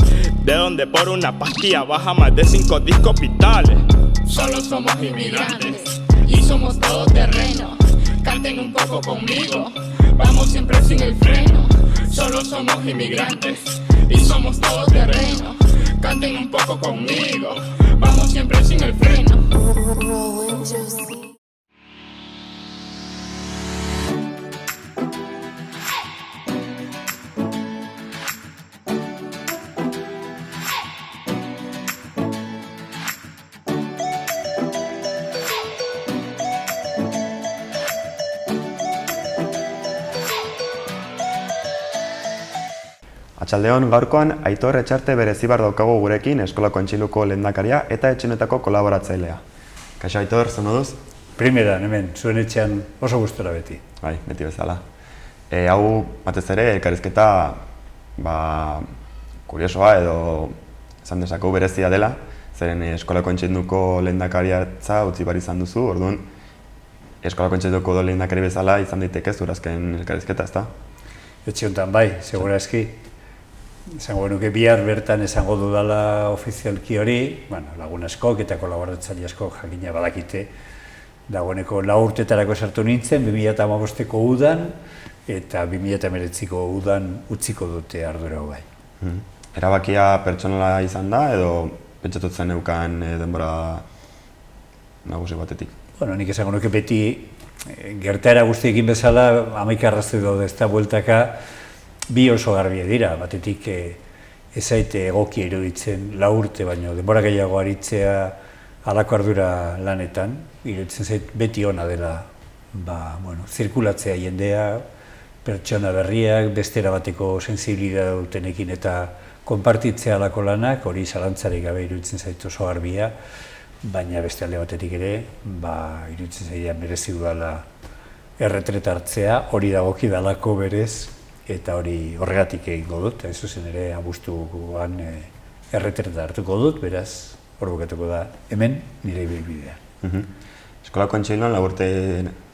de donde por una pastilla baja más de 5 discos vitales. Solo somos inmigrantes y somos todoterreno. Canten un poco conmigo, vamos siempre sin el freno. Solo somos inmigrantes y somos todoterreno. Canten un poco conmigo, vamos siempre sin el freno. Atxaldeon, gaurkoan Aitor Etxarte berezibar daukagu gurekin Eskola Kontseiluko lehendakaria eta etxenetako kolaboratzailea. Kaixo Aitor, zer moduz? Primeran, hemen, zuen etxean oso gustora beti. Bai, beti bezala. Hau, batez ere, elkarrizketa kuriosoa edo esan dezakegu berezia dela, zeren Eskola Kontseiluko lehendakariatza utzi behar izan duzu, orduan Eskola Kontseiluko lehendakari bezala izan daiteke zurazken elkarrizketa, ezta? Etxe honetan bai, segura eski. Izango genuke bihar bertan esango dudala ofizialki hori, lagun askok eta kolaboratzaile askok jakina badakite. Dagoeneko 4 urtetarako sartu nintzen, 2015ko udan eta 2019ko udan utziko dute ardura bai. Erabakia pertsonala izan da edo pentsatutzen neukan denbora nagusi batetik? Nik esango nuke beti gertaera guztiekin bezala 11 arrazoi daude, ez da bueltaka bi oso garbia dira, batetik ez zaite egokia iruditzen 4 urte baino denbora gehiago aritzea halako ardura lanetan, iruditzen zait beti ona dela zirkulatzea jendea, pertsona berriak, bestera bateko sensibilidad dutenekin eta konpartitzea halako lanak, hori zalantzarik gabe iruditzen zait oso garbia, baina beste alde batetik ere, iruditzen zaidean merezi dudala erretreta hartzea, hori dagoki dalako berez, eta hori horregatik egingo dut, ez zuzen ere abuztuan erretreta hartuko dut, beraz, hor bukatuko da hemen nire ibilbidea. Eskola Kontseiluan 4 urte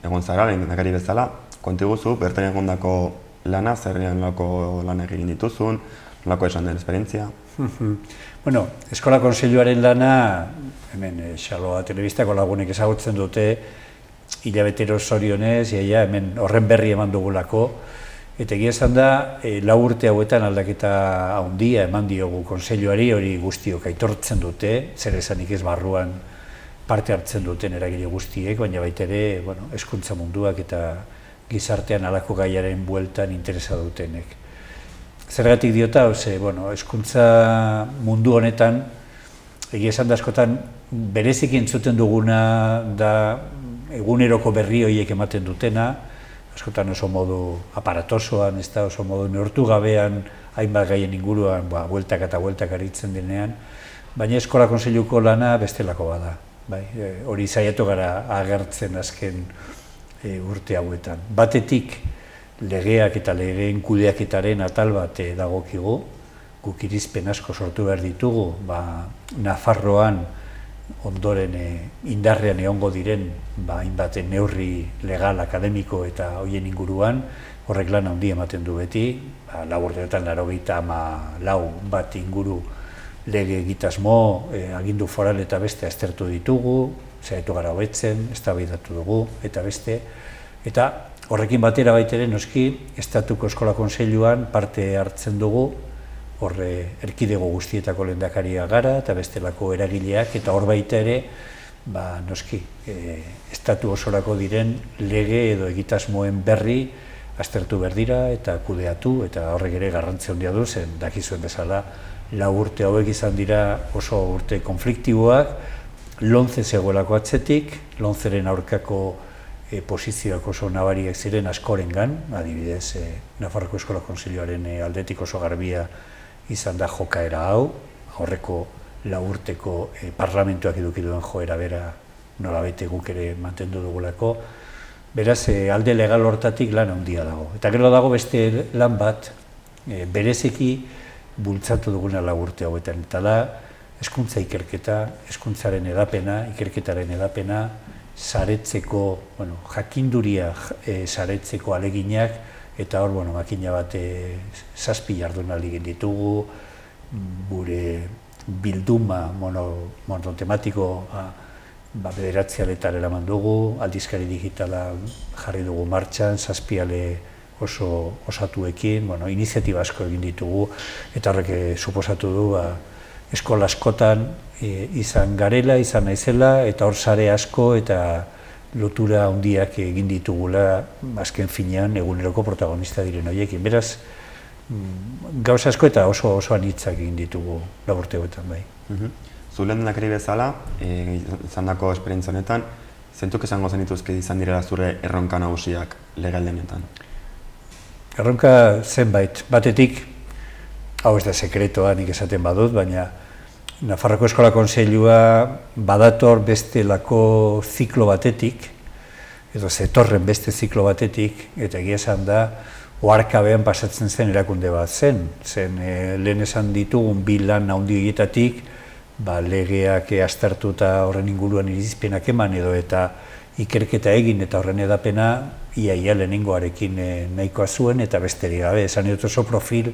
egon zara, lehendakari bezala, konta iguzu, bertan egondako lana, zer nolako lan egin dituzun, nolako esan den esperientzia? Eskola Kontseiluaren lana, hemen Xaloa Telebistako lagunek ezagutzen dute, hilabetero zorionez, hemen horren berri eman dugulako, eta egia esan da, 4 urte hauetan aldaketa handia eman diogu Kontseiluari, hori guztiok aitortzen dute, zer esanik ez barruan parte hartzen duten eragile guztiek, baina baita ere, hezkuntza munduak eta gizartean halako gaiaren bueltan interesa dutenek. Zergatik diota, hezkuntza mundu honetan, egia esan da askotan, berezik entzuten duguna da eguneroko berri horiek ematen dutena, askotan oso modu aparatosoan, ez da oso modu neurtu gabean, hainbat gaien inguruan, bueltak eta bueltak aritzen denean, baina Eskola Kontseiluko lana bestelako bada. Hori saiatu gara agertzen azken urte hauetan. Batetik, legeak eta legeen kudeaketaren atal bat dagokigu, guk irizpen asko sortu behar ditugu, Nafarroan ondoren indarrean egongo diren hainbat neurri legal, akademiko eta horien inguruan, horrek lan handi ematen du beti, 4 urteetan 94 bat inguru lege egitasmo, agindu foral eta beste aztertu ditugu, saiatu gara hobetzen, eztabaidatu dugu eta beste, eta horrekin batera baitere noski Estatuko Eskola Kontseiluan parte hartzen dugu, horre erkidego guztietako lehendakaria gara eta bestelako eragileak, eta hor baita ere, noski, estatu osorako diren lege edo egitasmoen berri aztertu berdira eta kudeatu, eta horrek ere garrantzi handia du, zen dakizuen bezala 4 urte hauek izan dira oso urte konfliktiboak, Lomce zegoelako atzetik, Lomceren aurkako posizioak oso nabariak ziren askorengan, adibidez, Nafarroko Eskola Kontseiluaren aldetik oso garbia izan da jokaera hau, aurreko 4 urteko parlamentuak eduki duen joera bera nolabete guk ere mantendu dugulako. Beraz, alde legal hortatik lan handia dago. Eta gero dago beste lan bat, bereziki bultzatu duguna 4 urte hauetan, eta da hezkuntza ikerketa, hezkuntzaren hedapena, ikerketaren hedapena, saretzeko, jakinduria saretzeko aleginak, eta hor, makina bat 7 jardunaldi egin ditugu, gure bilduma monotematiko bederatzi aletan eraman dugu, aldizkari digitala jarri dugu martxan, 7 ale oso osatuekin, iniziatiba asko egin ditugu, eta horrek suposatu du eskola askotan izan garela, izan naizela, eta hor sare asko eta lotura handiak egin ditugula azken finean eguneroko protagonista diren horiekin. Beraz, gauza asko eta oso anitzak egin ditugu 4 urte hauetan bai. Zu lehendakari bezala, izandako esperientzia honetan, zeintzuk esango zenituzke izan direla zure erronka nagusiak legaldenetan? Erronka zenbait, batetik, hau ez da sekretoa nik esaten badut, baina Nafarroko Eskola Kontseilua badator bestelako ziklo batetik, edo zetorren beste ziklo batetik, eta egia esan da, oharkabean pasatzen zen erakunde bat zen. Lehen esan ditugun 2 lan handi horietatik, legeak aztertu eta horren inguruan irizpenak eman edo eta ikerketa egin eta horren edapena ia lehenengoarekin nahikoa zuen eta besterik gabe. Esan dut oso profil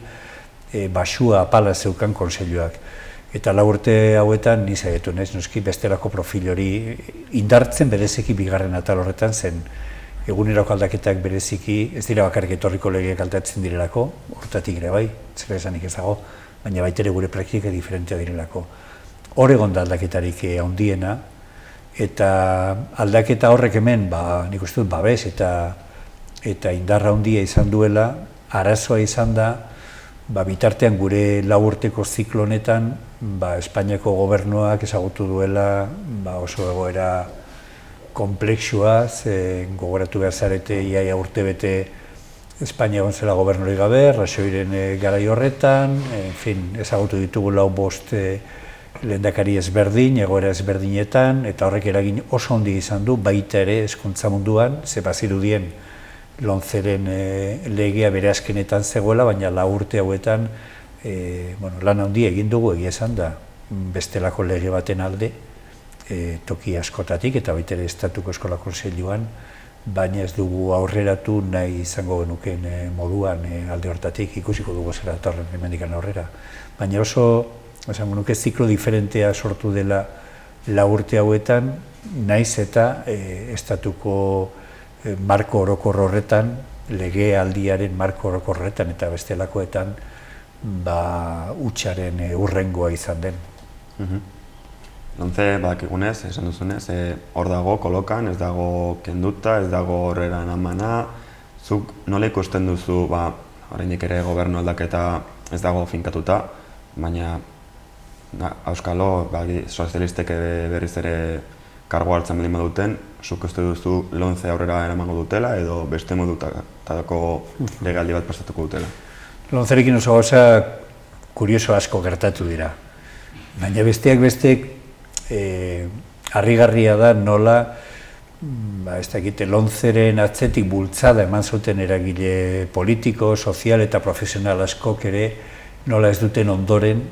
basua apala zeukan kontseiluak. Eta 4 urte hauetan ni saiatu naiz noski bestelako profil hori indartzen bereziki 2. atal horretan zen. Eguneroko aldaketak bereziki, ez dira bakarrik etorriko legeak aldatzen direlako, hortatik ere bai, zer esanik ez dago, baina baitere gure praktika diferentea direlako. Hor egon da aldaketarik handiena, eta aldaketa horrek hemen, nik uste dut babes eta indarra handia izan duela, arazoa izan da, bitartean gure 4 urteko ziklo honetan, Espainiako gobernuak ezagutu duela oso egoera komplexua, gogoratu behar zarete iaia urtebete Espainia egon zela gobernuri gabe, Rajoyren garai horretan, ezagutu ditugu 4-5 lehendakari ezberdin, egoera ezberdinetan, eta horrek eragin oso handi izan du, baita ere hezkuntza munduan, ze bazirudien Lomceren legea bere azkenetan zegoela, baina 4 urte hauetan lan handi egin dugu egia esan da bestelako lege baten alde, toki askotatik eta baita ere Estatuko Eskola Kontseiluan, baina ez dugu aurreratu nahi izango genuken moduan alde hortatik, ikusiko dugu zera datorren hemendikan aurrera. Baina oso, esango nuke, ziklo diferentea sortu dela 4 urte hauetan, naiz eta Estatuko marko orokor horretan, lege aldiaren marko orokor horretan eta bestelakoetan hutsaren hurrengoa izan den. Lomce, badakigunez, esan duzunez, hor dago kolokan, ez dago kenduta, ez dago horrera namana. Zuk nola ikusten duzu, oraindik ere gobernu aldaketa ez dago finkatuta, baina auskalo, sozialistek berriz ere kargo hartzen baldin baduten, zuk uste duzu Lomce aurrera eramango dutela edo beste modutako legaldi bat pasatuko dutela? Lomcerekin oso gauza kurioso asko gertatu dira. Baina besteak bestek harrigarria da nola Lomceren atzetik bultzada eman zuten eragile politiko, sozial eta profesional askok ere nola ez duten ondoren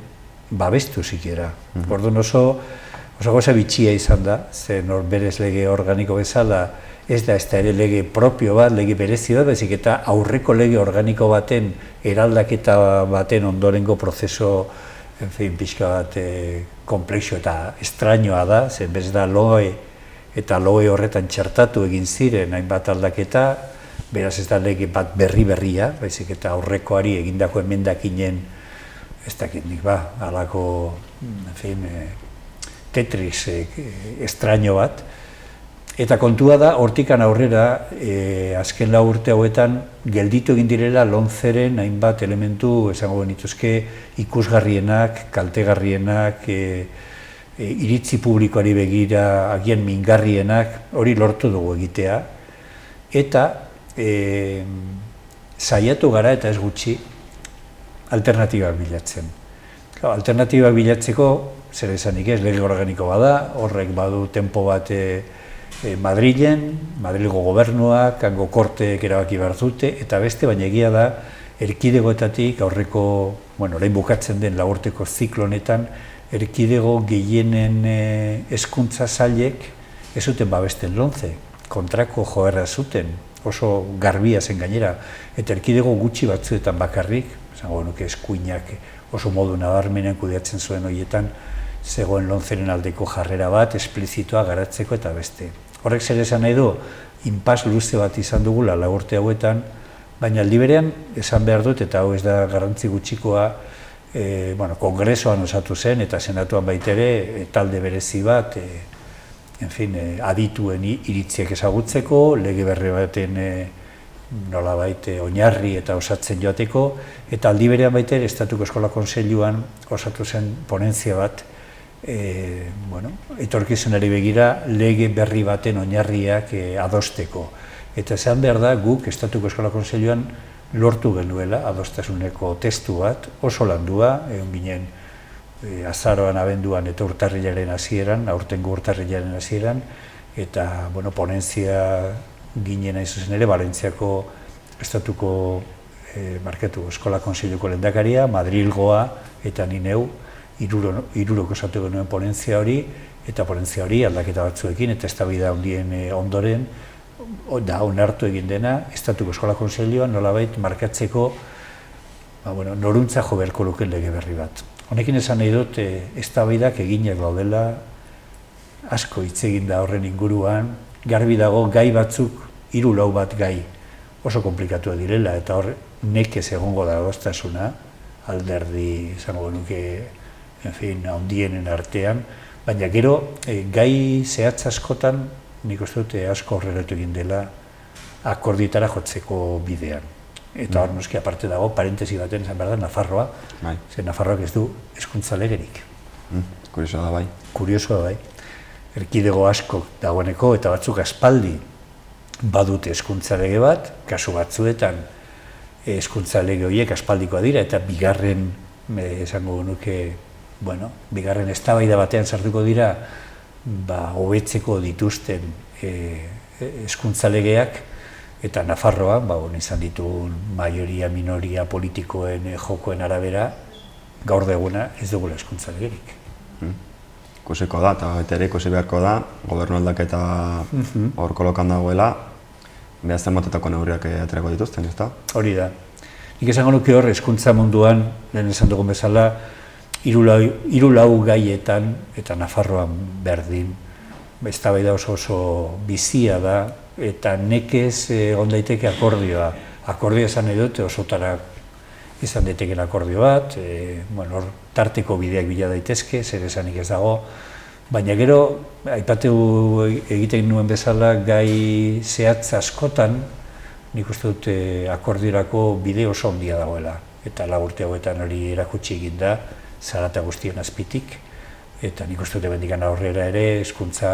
babestu zikera. Orduan oso gauza bitxia izan da, zen berez lege organiko bezala ez da ere lege propio bat, lege berezi bat, baizik eta aurreko lege organiko baten eraldaketa baten ondorengo prozeso pixka bat komplexo eta estrainoa da, zen bez da LOE eta LOE horretan txertatu egin ziren hainbat aldaketa, beraz ez da lege bat berria, baizik eta aurrekoari egindako emendakinen, ez dakit nik halako, Tetris estraino bat. Eta kontua da, hortikan aurrera, azken 4 urte hauetan, gelditu egin direla lomceren hainbat elementu, esango benituzke, ikusgarrienak, kaltegarrienak, iritzi publikoari begira, agian mingarrienak, hori lortu dugu egitea. Eta saiatu gara eta ez gutxi alternatibak bilatzen. Alternatibak bilatzeko, zer esanik ez, lege organiko bada, horrek badu tempo bat Madrilgo gobernuak, hango korteek erabaki behar dute, eta beste, baina egia da, erkidegoetatik aurreko, orain bukatzen den 4 urteko ziklo honetan, erkidego gehienen hezkuntza sailek ez zuten babesten lomce, kontrako joerra zuten, oso garbia zen gainera, eta erkidego gutxi batzuetan bakarrik, zango nuke eskuinak oso modu nabarmenen kudeatzen zuen horietan, zegoen lomceren aldeko jarrera bat, esplizitoa garatzeko eta beste. Horrek zer esan nahi du, inpas luze bat izan dugula 4 urte hauetan, baina aldi berean esan behar dut, eta hau ez da garrantzi gutxikoa, kongresoan osatu zen eta senatuan baitere talde berezi bat, adituen iritziak ezagutzeko, lege berri baten nolabait oinarri eta osatzen joateko, eta aldi berean baitere Estatuko Eskola Kontseiluan osatu zen ponentzia bat, etorkizunari begira lege berri baten oinarriak adosteko. Eta esan behar da guk Estatuko Eskola Kontseiluan lortu genuela adostasuneko testu bat, oso landua, egon ginen azaroan, abenduan eta urtarrilaren hasieran, aurtengo urtarrilaren hasieran, eta ponentzia ginen hain zuzen ere, Valentziako Estatuko Eskola Kontseiluko lehendakaria, Madrilgoa eta ni neu, 3 osatu genuen ponentzia hori, eta ponentzia hori aldaketa batzuekin, eta eztabaida handien ondoren, da onartu egin dena, Estatuko Eskola Kontseiluan nolabait markatzeko noruntza jo beharko lukeen lege berri bat. Honekin esan nahi dut, eztabaidak eginak daudela, asko hitz egin da horren inguruan, garbi dago gai batzuk, 3-4 bat gai oso komplikatua direla, eta hor nekez egongo da adostasuna, alderdi, izango nuke, handienen artean, baina gero, gai zehatz askotan, nik uste dute asko horreratu egin dela akordietara jotzeko bidean. Eta hor noski aparte dago, parentesi baten esan behar da, Nafarroa, ze Nafarroak ez du hezkuntza legerik. Kuriosoa da bai. Kuriosoa bai. Erkidego asko dagoeneko eta batzuk aspaldi badute hezkuntza lege bat, kasu batzuetan hezkuntza lege horiek aspaldikoa dira, eta bigarren, esango nuke, bigarren eztabaida batean sartuko dira, hobetzeko dituzten hezkuntza legeak, eta Nafarroan, izan dituen maioria, minoria politikoen jokoen arabera, gaur deguna ez dugula hezkuntza legerik. Ikusiko da, eta ere ikusi beharko da, gobernu aldaketa hor kolokan dagoela, behar zen motetako neurriak aterako dituzten, ez da? Hori da. Nik esango nuke hor, hezkuntza munduan, lehen esan dugun bezala, 3-4 gaietan, eta Nafarroan berdin, eztabaida oso bizia da, eta nekez egon daiteke akordioa. Akordioa esan nahi dute osotara izan daiteken akordio bat, hor tarteko bideak bila daitezke, zer esanik ez dago, baina gero, aipatu egiten nuen bezala, gai zehatz askotan, nik uste dut akordiorako bide oso ondia dagoela, eta 4 urte hauetan hori erakutsi egin da, zarata guztien azpitik, eta nik uste dut ebendikan aurrera ere, hezkuntza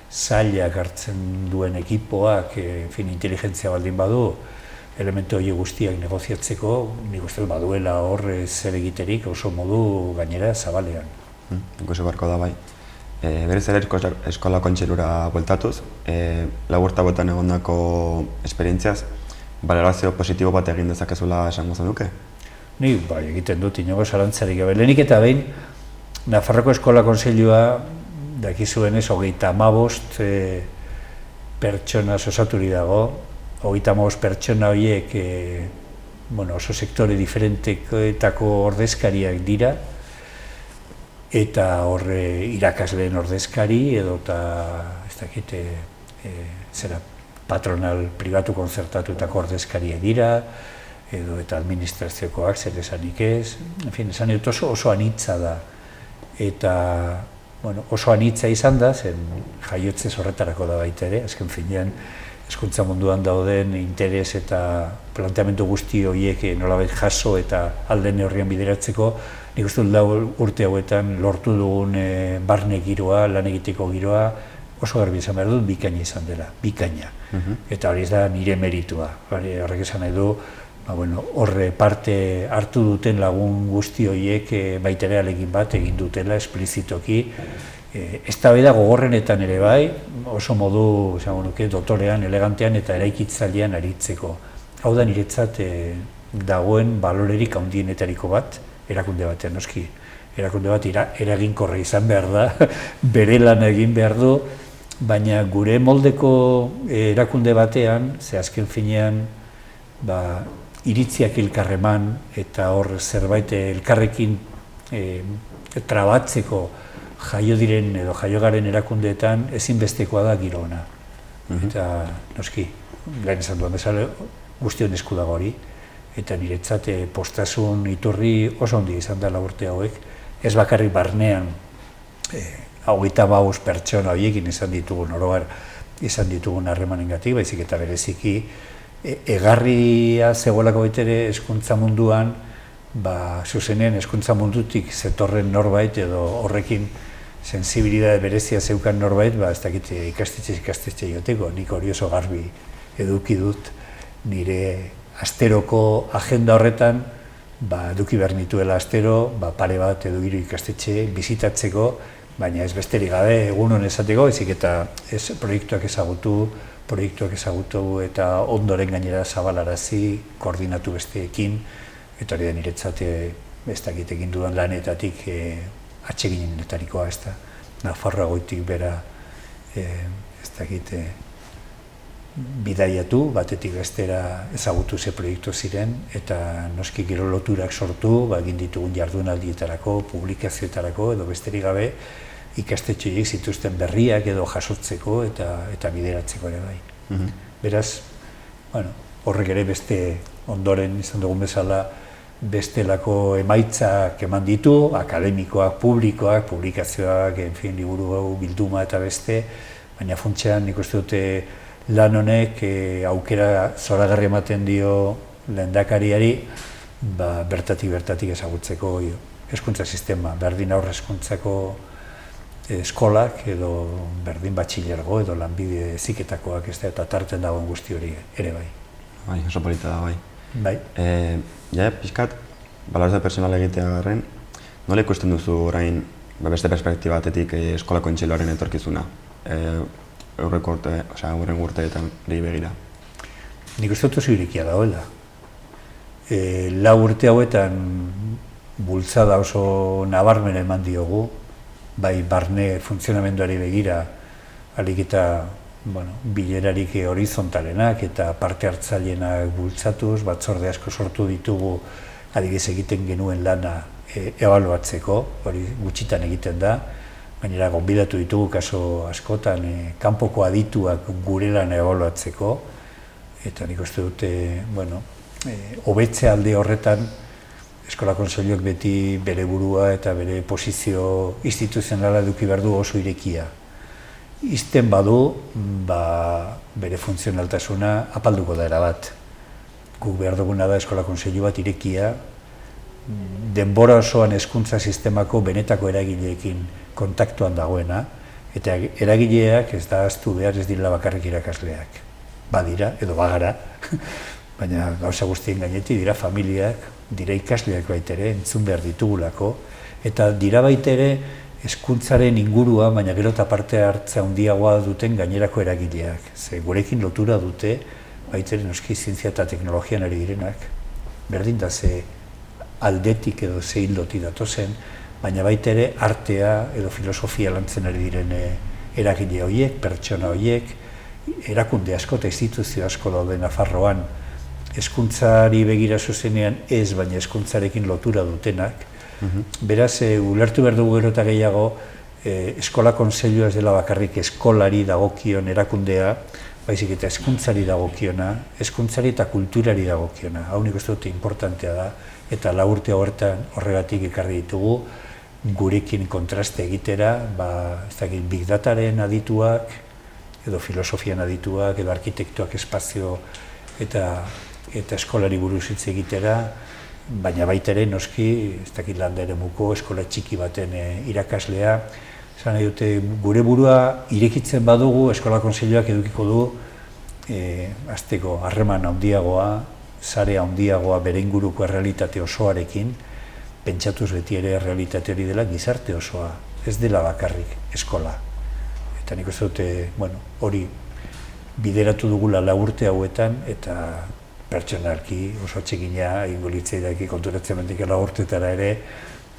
zailak hartzen duen ekipoak, inteligentzia baldin badu, elementu hori guztiak negoziatzeko, nik uste baduela hor zer egiterik oso modu gainera zabalean. Ikusi beharko da bai. Berriz ere Eskola Kontseilura bueltatuz, 4 urte hauetan egondako esperientziaz, balorazio positibo bat egin dezakezula esango zenuke? Ni egiten dut inogo zalantzarik gabe. Lehenik eta behin, Nafarroko Eskola Kontseilua dakizuenez 35 pertsona osaturi dago, 35 pertsona horiek oso sektore diferenteketako ordezkariak dira, eta horre irakasleen ordezkari edo patronal pribatu konzertatutako ordezkariak dira, edo eta administraziokoak zer esanik ez, esan dut oso anitza da. Eta oso anitza izan da, zen jaiotzez horretarako da baita ere, azken finean hezkuntza munduan dauden interes eta planteamendu guzti horiek nolabait jaso eta alde neurrian bideratzeko, nik uste dut urte hauetan lortu dugun barne giroa, lan egiteko giroa, oso garbi izan behar dut, bikaina izan dela, bikaina. Eta hori ez da nire meritua, horrek esan nahi du, horre parte hartu duten lagun guzti horiek baita ere ahalegin bat egin dutela esplizitoki. Eztabaida gogorrenetan ere bai, oso modu dotorean, elegantean eta eraikitzailean aritzeko. Hau da niretzat dagoen balorerik handienetariko bat, erakunde batean, noski. Erakunde bat eraginkorra izan behar da, bere lan egin behar du, baina gure moldeko erakunde batean, ze azken finean, iritziak elkarreman eta hor zerbait elkarrekin trabatzeko jaio diren edo jaio garen erakundeetan ezinbestekoa da giro ona. Eta noski, lehen esan duan bezala guztion esku dago hori, eta niretzat postasun iturri oso handi izan dela urte hauek, ez bakarrik barnean 25 pertsona horiekin izan ditugun oroar izan ditugun harremanengatik, baizik eta bereziki egarria zegoelako baitere hezkuntza munduan, zuzenean hezkuntza mundutik zetorren norbait edo horrekin sensibilitate berezia zeukan norbait, ez dakit ikastetxe joteko, nik hori oso garbi eduki dut nire asteroko agenda horretan, eduki behar nituela astero, pare bat edo hiru ikastetxe bizitatzeko, baina ez besterik gabe egunon esateko, ezik eta proiektuak ezagutu eta ondoren gainera zabalarazi, koordinatu besteekin, eta hori da niretzat ez dakit egin dudan lanetatik atseginenetarikoa, ez da, Nafarroa goitik bera ez dakit bidaiatu, batetik bestera ezagutu ze proiektu ziren, eta noski gero loturak sortu, egin ditugun jardunaldietarako, publikazioetarako, edo besterik gabe, ikastetxoiek zituzten berriak edo jasotzeko eta bideratzeko ere bai. Beraz, horrek ere beste ondoren izan dugun bezala bestelako emaitzak eman ditu, akademikoak, publikoak, publikazioak, liburu bilduma eta beste, baina funtsean nik uste dute lan honek aukera zoragarri ematen dio lehendakariari bertatik ezagutzeko hezkuntza sistema, berdin aurre hezkuntzako eskolak edo berdin batxilergo edo lanbide heziketakoak eta tarten dagoen guzti hori ere bai. Bai, oso polita da bai. Bai. Pixkat, balorazio personal egiteagarren, nola ikusten duzu orain beste perspektiba batetik eskola kontseiluaren etorkizuna? Hurren urteetan begira. Nik uste dut oso irekia dagoela. 4 urte hauetan bultzada oso nabarmena eman diogu, bai barne funtzionamenduari begira, alik eta bilerarik horizontalenak eta parte hartzailenak bultzatuz, batzorde asko sortu ditugu adibidez egiten genuen lana ebaluatzeko, hori gutxitan egiten da, gainera gonbidatu ditugu kaso askotan kanpoko adituak gure lana ebaluatzeko, eta nik uste dute, hobetze alde horretan Eskola Kontseiluak beti bere burua eta bere posizio instituzionala eduki behar du oso irekia. Izten badu, bere funtzionaltasuna apalduko da erabat. Guk behar duguna da Eskola Kontseilu bat irekia, denbora osoan hezkuntza sistemako benetako eragileekin kontaktuan dagoena, eta eragileak ez da ahaztu behar ez direla bakarrik irakasleak. Badira, edo bagara, baina gauza guztien gainetik dira familiak, dira ikasleak baitere, entzun behar ditugulako, eta dira baitere hezkuntzaren ingurua, baina gero eta parte hartzea handiagoa duten gainerako eragileak. Ze gurekin lotura dute, baitere noski zientzia eta teknologian ari direnak, berdin da ze aldetik edo ze hildoti datozen, baina baitere artea edo filosofia lantzen ari diren eragile horiek, pertsona horiek, erakunde asko eta instituzio asko daude Nafarroan, hezkuntzari begira zuzenean ez, baina hezkuntzarekin lotura dutenak. Beraz, ulertu behar dugu gero eta gehiago, eskola kontseilua ez dela bakarrik eskolari dagokion erakundea, baizik eta hezkuntzari dagokiona, hezkuntzari eta kulturari dagokiona. Hau nik uste dute importantea da, eta 4 urte horretan horregatik ekarri ditugu, gurekin kontraste egitera, ez dakit big dataren adituak, edo filosofian adituak, edo arkitektuak espazio eta eskolari buruz hitz egitera, baina baita ere noski, ez dakit landa eremuko eskola txiki baten irakaslea. Esan nahi dute, gure burua irekitzen badugu, eskola kontseiluak edukiko du hasteko harreman handiagoa, sare handiagoa bere inguruko errealitate osoarekin, pentsatuz beti ere errealitate hori dela gizarte osoa, ez dela bakarrik eskola. Eta nik uste dute, hori bideratu dugula 4 urte hauetan, eta pertsonalki oso txekina egingo litzaidake konturatzen mendik 4 urtetara ere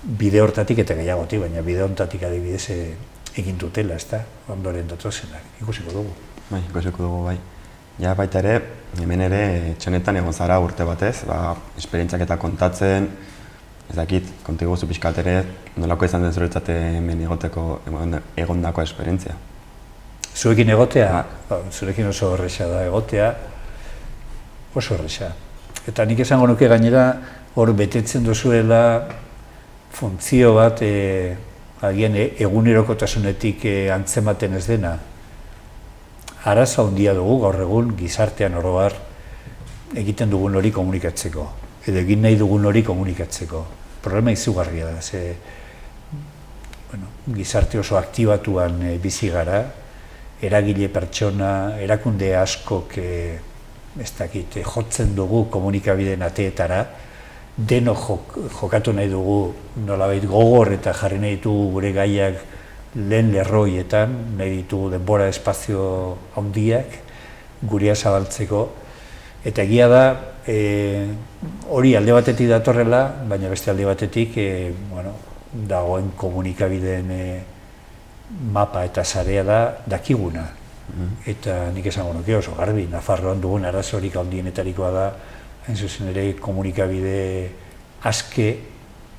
bide hortatik eta gehiagotik, baina bide hontatik adibidez egin dutela, ezta, ondoren datozenak, ikusiko dugu. Bai, ikusiko dugu, bai. Ja, baita ere, hemen ere txonetan egon zara urte batez, esperientziak eta kontatzen, ez dakit, kontigu zu pixkat ere, nolako izan den zuretzate hemen egondako esperientzia? Zuekin egotea? Zurekin oso horreza da egotea, oso horreza. Eta nik esango nuke gainera, hor betetzen duzuela funtzio bat, agian egunerokotasunetik antzematen ez dena. Arazo handia dugu gaur egun gizartean oro har egiten dugun hori komunikatzeko, edo egin nahi dugun hori komunikatzeko. Problema izugarria da, gizarte oso aktibatuan bizi gara, eragile pertsona, erakunde askok ez dakit, jotzen dugu komunikabideen ateetara, deno jokatu nahi dugu nolabait gogor eta jarri nahi ditugu gure gaiak lehen lerroietan, nahi ditugu denbora espazio handiak gurea zabaltzeko, eta egia da hori alde batetik datorrela, baina beste alde batetik dagoen komunikabideen mapa eta sarea da dakiguna. Eta nik esango nuke oso garbi, Nafarroan dugun arazorik handienetarikoa da, hain zuzen ere komunikabide aske,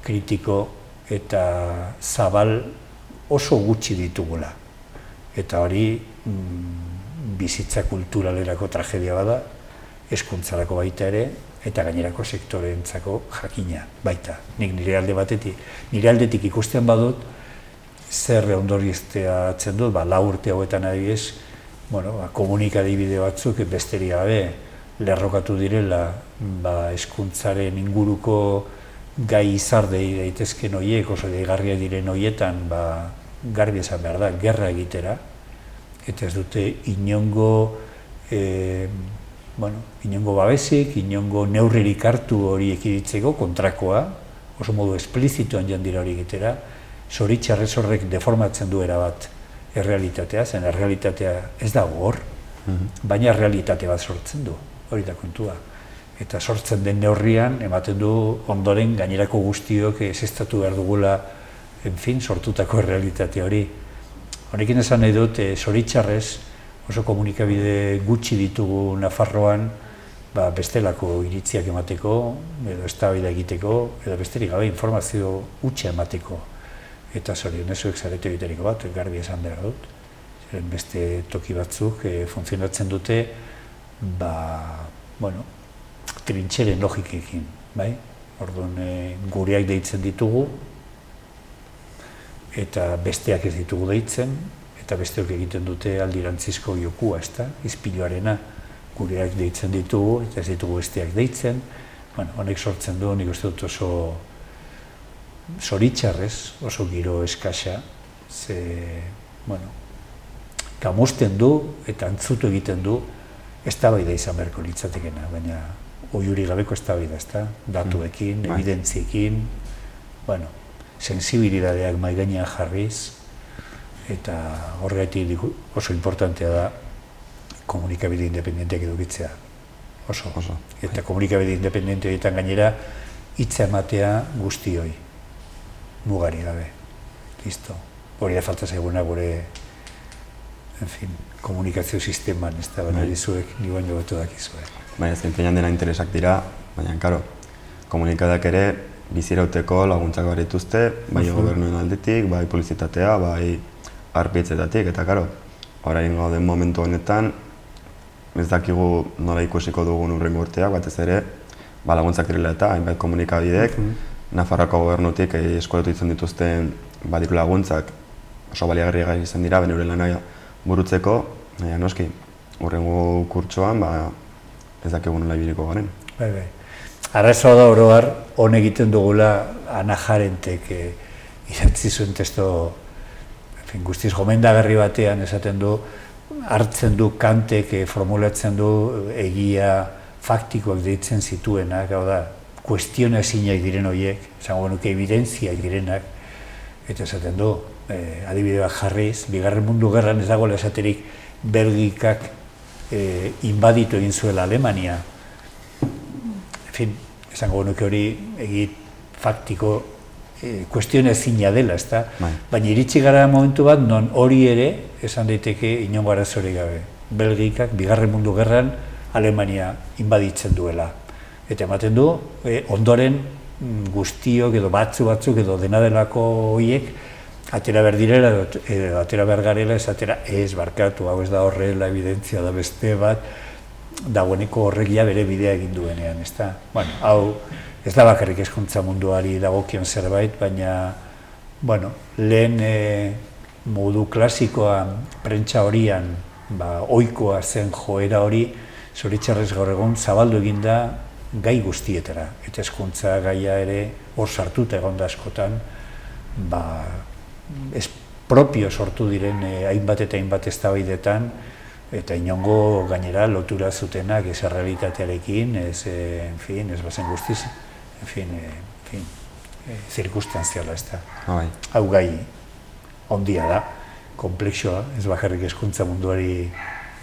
kritiko eta zabal oso gutxi ditugula. Eta hori bizitza kulturalerako tragedia bada, hezkuntzarako baita ere, eta gainerako sektoreentzako jakina baita. Nik nire aldetik ikusten badut, zer ondorioztatzen dut, 4 urte hauetan adibidez, komunikabide batzuk besteri gabe lerrokatu direla hezkuntzaren inguruko gai izardei daitezken horiek, oso deigarriak diren horietan, garbi esan behar da, gerra egitera, eta ez dute inongo babesik, inongo neurririk hartu hori ekiditzeko, kontrakoa, oso modu esplizituan jandira hori egitera, zoritxarrez horrek deformatzen du erabat errealitatea, zen errealitatea ez dago hor, baina errealitate bat sortzen du, hori da kontua. Eta sortzen den neurrian, ematen du ondoren gainerako guztiok ezeztatu behar dugula, sortutako errealitate hori. Honekin esan nahi dut, zoritxarrez, oso komunikabide gutxi ditugu Nafarroan, bestelako iritziak emateko, edo eztabaida egiteko, edo besterik gabe informazio hutsa emateko. Eta zorionez zuek zarete egiteriko bat, garbi esan behar dut. Beste toki batzuk funtzionatzen dute, trintxeren logikekin, bai? Orduan, gureak deitzen ditugu, eta besteak ez ditugu deitzen, eta besteok egiten dute aldirantzizko jokua, ezta? Izpiluarena gureak deitzen ditugu, eta ez ditugu besteak deitzen. Honek sortzen du, nik uste dut oso zoritxarrez, oso giro eskasa, kamusten du eta antzutu egiten du eztabaida izan beharko litzatekena, baina ohiurik gabeko eztabaida, ezta? Datuekin, evidentziekin, sensibilidadeak mahai gainean jarriz, eta horregatik oso importantea da komunikabide independenteak edukitzea, oso. Eta komunikabide independente horietan gainera hitza ematea guztioi, mugari gabe, listo. Hori da falta zaiguna gure komunikazio sisteman, ez da, baina dizuek, ni baino betu dakizue. Baina ez enpeinan dena interesak dira, baina, karo, komunikadak ere bizirauteko laguntzak behar dituzte, bai gobernuen aldetik, bai publizitatea, bai arpitzetatik, eta, karo, orain gauden momentu honetan, ez dakigu nola ikusiko dugun urrengo urteak, batez ere, laguntzak direla eta hainbat komunikabidek, Nafarroako gobernutik eskualetu ditzen dituzten diru laguntzak oso baliagarriak izan dira, bene lana burutzeko, noski, urrengo kurtsoan ez dakigu nola ibiliko garen. Bai. Arrazoa da oroar, hon egiten dugula Ana Jarentek idatzi zuen testo guztiz gomendagarri batean esaten du, hartzen du Kantek formulatzen du egia faktikoak deitzen zituenak, hau da, kuestionezinak diren horiek, esango nuke evidentziak direnak, eta esaten du, adibide bat jarriz, Bigarren Mundu Gerran ez dagoela esaterik Belgikak inbaditu egin zuela Alemania. En fin, esango nuke hori egit faktiko kuestionezina dela, ezta? Baina iritsi gara momentu bat, non hori ere, esan daiteke inongo arazorik gabe. Belgikak Bigarren Mundu Gerran Alemania inbaditzen duela. Eta ematen du, ondoren guztiok edo batzuk edo dena delako horiek atera behar direla edo atera behar garela ez barkatu, hau ez da horrela, evidentzia da beste bat, dagoeneko horregia bere bidea egin duenean, ez da? Bueno, hau ez da bakarrik hezkuntza munduari dagokion zerbait, baina, bueno, lehen modu klasikoan, prentsa horian, ohikoa zen joera hori, zoritxarrez gaur egun zabaldu egin da gai guztietara, eta hezkuntza gaia ere hor sartuta egon da askotan, ez propio sortu diren hainbat eta hainbat eztabaidetan, eta inongo gainera lotura zutenak ez errealitatearekin, ez bazen guztiz, zirkustanziala ez da. Hau gai ondia da, komplexioa, ez bakarrik hezkuntza munduari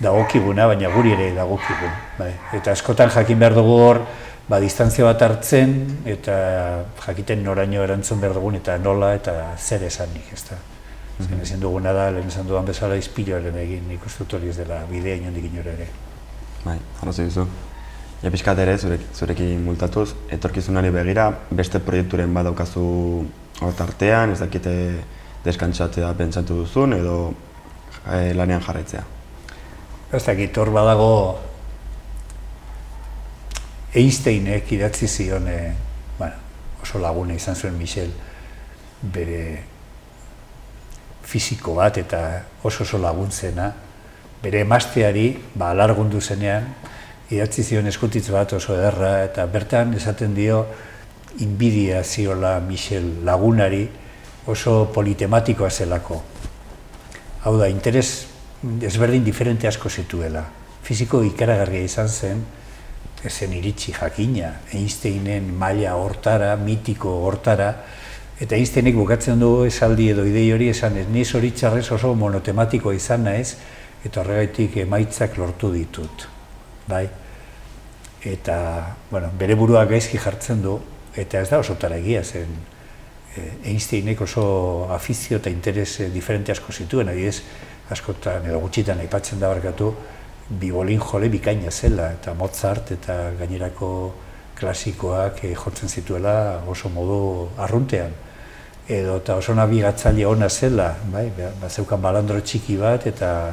dagokiguna, baina guri ere dagokigun. Eta askotan jakin behar dugu hor, distantzia bat hartzen, eta jakiten noraino erantzun behar dugun, eta nola, eta zer esanik, ez da. Ezin duguna da, lehen esan dudan bezala, izpiloaren egin, nik uste dut hori ez dela bidea inondik inora ere. Bai, arrazoi duzu. Ja pixkat ere, zurekin multatuz, etorkizunari begira, beste proiekturen badaukazu hor artean, ez dakite deskantsatzea pentsatu duzun, edo lanean jarraitzea. Ez dakit, hor badago Einsteinek idatzi zion, oso laguna izan zuen Michel, bere fisiko bat eta oso laguntzena, bere emazteari, alargundu zenean, idatzi zion eskutitz bat oso ederra, eta bertan esaten dio inbidia ziola Michel lagunari oso politematikoa zelako. Hau da, interes ezberdin diferente asko zituela. Fisiko ikaragarria izan zen, ezen iritsi jakina, Einsteinen maila hortara, mitiko hortara, eta Einsteinek bukatzen du esaldi edo idei hori esan ez, ni zoritxarrez oso monotematikoa izan naiz, eta horregaitik emaitzak lortu ditut. Eta, bere burua gaizki jartzen du, eta ez da osotara egia zen. Einsteinek oso afizio eta interes diferente asko zituen, adibidez, askotan edo gutxitan aipatzen da barkatu, bibolin jole bikaina zela, eta Mozart eta gainerako klasikoak jotzen zituela oso modu arruntean. Eta oso nabigatzaile ona zela, zeukan balandro txiki bat, eta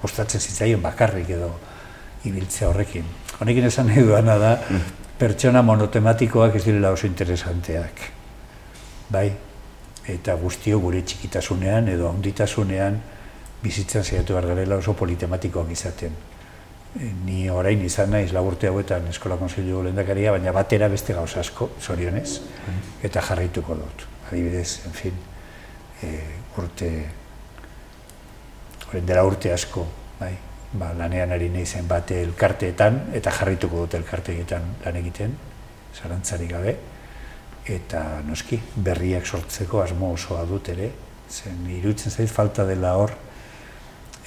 gustatzen zitzaion bakarrik edo ibiltzea horrekin. Honekin esan nahi duana da, pertsona monotematikoak ez direla oso interesanteak. Eta guztio gure txikitasunean edo handitasunean bizitzan saiatu behar garela oso politematikoak izaten. Ni orain izan naiz urte hauetan Eskola Kontseilu lehendakaria, baina batera beste gauza asko, zorionez, eta jarraituko dut. Adibidez, dela urte asko, lanean ari naizen bate elkarteetan, eta jarraituko dut elkarteetan lan egiten, zalantzarik gabe, eta noski, berriak sortzeko asmo osoa dut ere, zen iruditzen zait falta dela hor,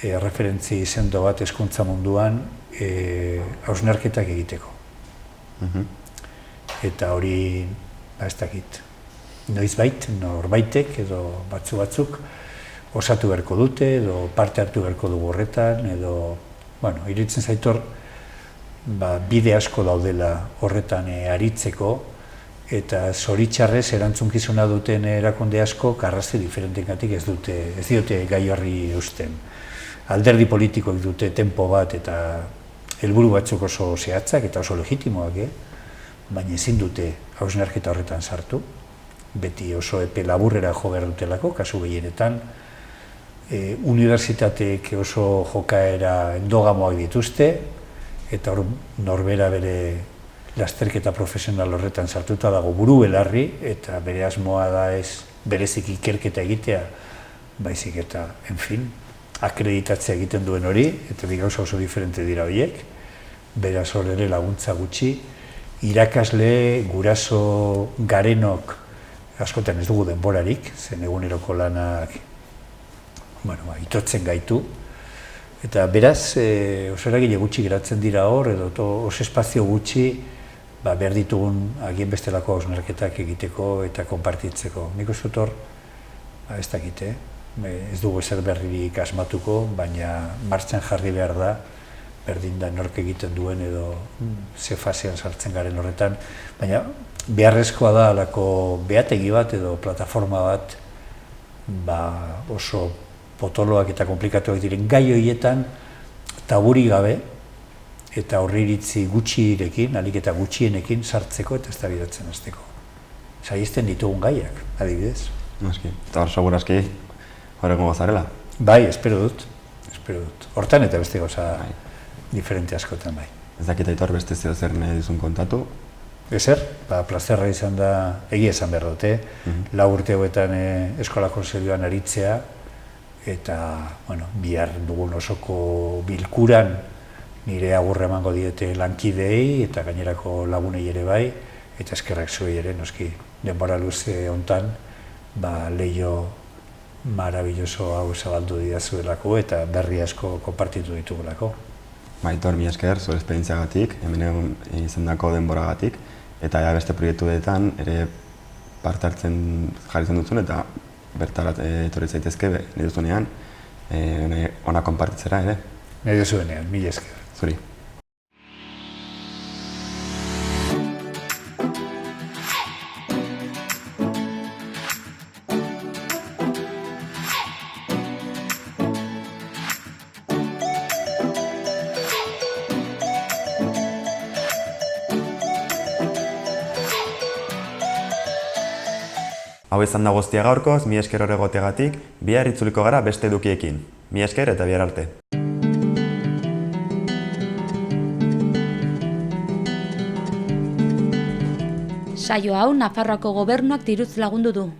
referentzi sendo bat hezkuntza munduan hausnarketak egiteko. Eta hori, ez dakit, noizbait, norbaitek edo batzuk osatu beharko dute, edo parte hartu beharko dugu horretan, edo, bueno, iruditzen zaitor, bide asko daudela horretan aritzeko, eta zoritxarrez erantzunkizuna duten erakunde asko arrazoi diferentengatik ez diote gai horri eusten. Alderdi politikoek dute tempo bat eta helburu batzuk oso zehatzak eta oso legitimoak, baina ezin dute hausnarketa horretan sartu, beti oso epe laburrera jo behar dutelako, kasu gehienetan, unibertsitateek oso jokaera endogamoak dituzte, eta hor norbera bere lasterketa profesional horretan sartuta dago buru belarri, eta bere asmoa da ez berezik ikerketa egitea, baizik eta, en fin, akreditatzea egiten duen hori, eta bi gauza oso diferente dira horiek, beraz hor ere laguntza gutxi, irakasle, guraso garenok, askotan ez dugu denborarik, zen eguneroko lanak itotzen gaitu, eta beraz, oso eragile gutxi geratzen dira hor, edo oso espazio gutxi behar ditugun agien bestelako hausnarketak egiteko eta konpartitzeko. Nik uste dut hor, ez dakit, ez dugu ezer berririk asmatuko, baina martxan jarri behar da, berdin da nork egiten duen edo ze fasean sartzen garen horretan, baina beharrezkoa da alako behategi bat edo plataforma bat oso potoloak eta komplikatuak diren gai horietan taburi gabe eta horri iritzi gutxirekin, alik eta gutxienekin sartzeko eta eztabaidatzen hasteko. Saihisten ditugun gaiak, adibidez. Eta hor segurazki horrengo gozarela? Bai, espero dut. Hortan eta beste goza diferente askotan bai. Ez dakit Aitor beste zer nahi duzun kontatu? Ezer, plazerra izan da, egia esan behar dute, 4 urte hauetan eskola konseilioan aritzea, eta bihar dugun osoko bilkuran nire agurra emango diete lankideei eta gainerako lagunei ere bai, eta eskerrak zuei ere, noski, denbora luze hontan, leio marabilloso hau zabaldu didazuelako eta berri asko konpartitu ditugulako. Aitor, mi esker, zure esperientziagatik, hemen izandako denboragatik, eta beste proiektuetan ere parte hartzen jarri duzun eta bertarat etorri zaitezke nahi duzunean, ona konpartitzera ere. Nahi duzuenean, mila esker. Zuri. Hau izan da guztia gaurkoz, mi esker horregotegatik, bihar itzuliko gara beste edukiekin. Mi esker eta bihar arte. Saio hau Nafarroako Gobernuak diruz lagundu du.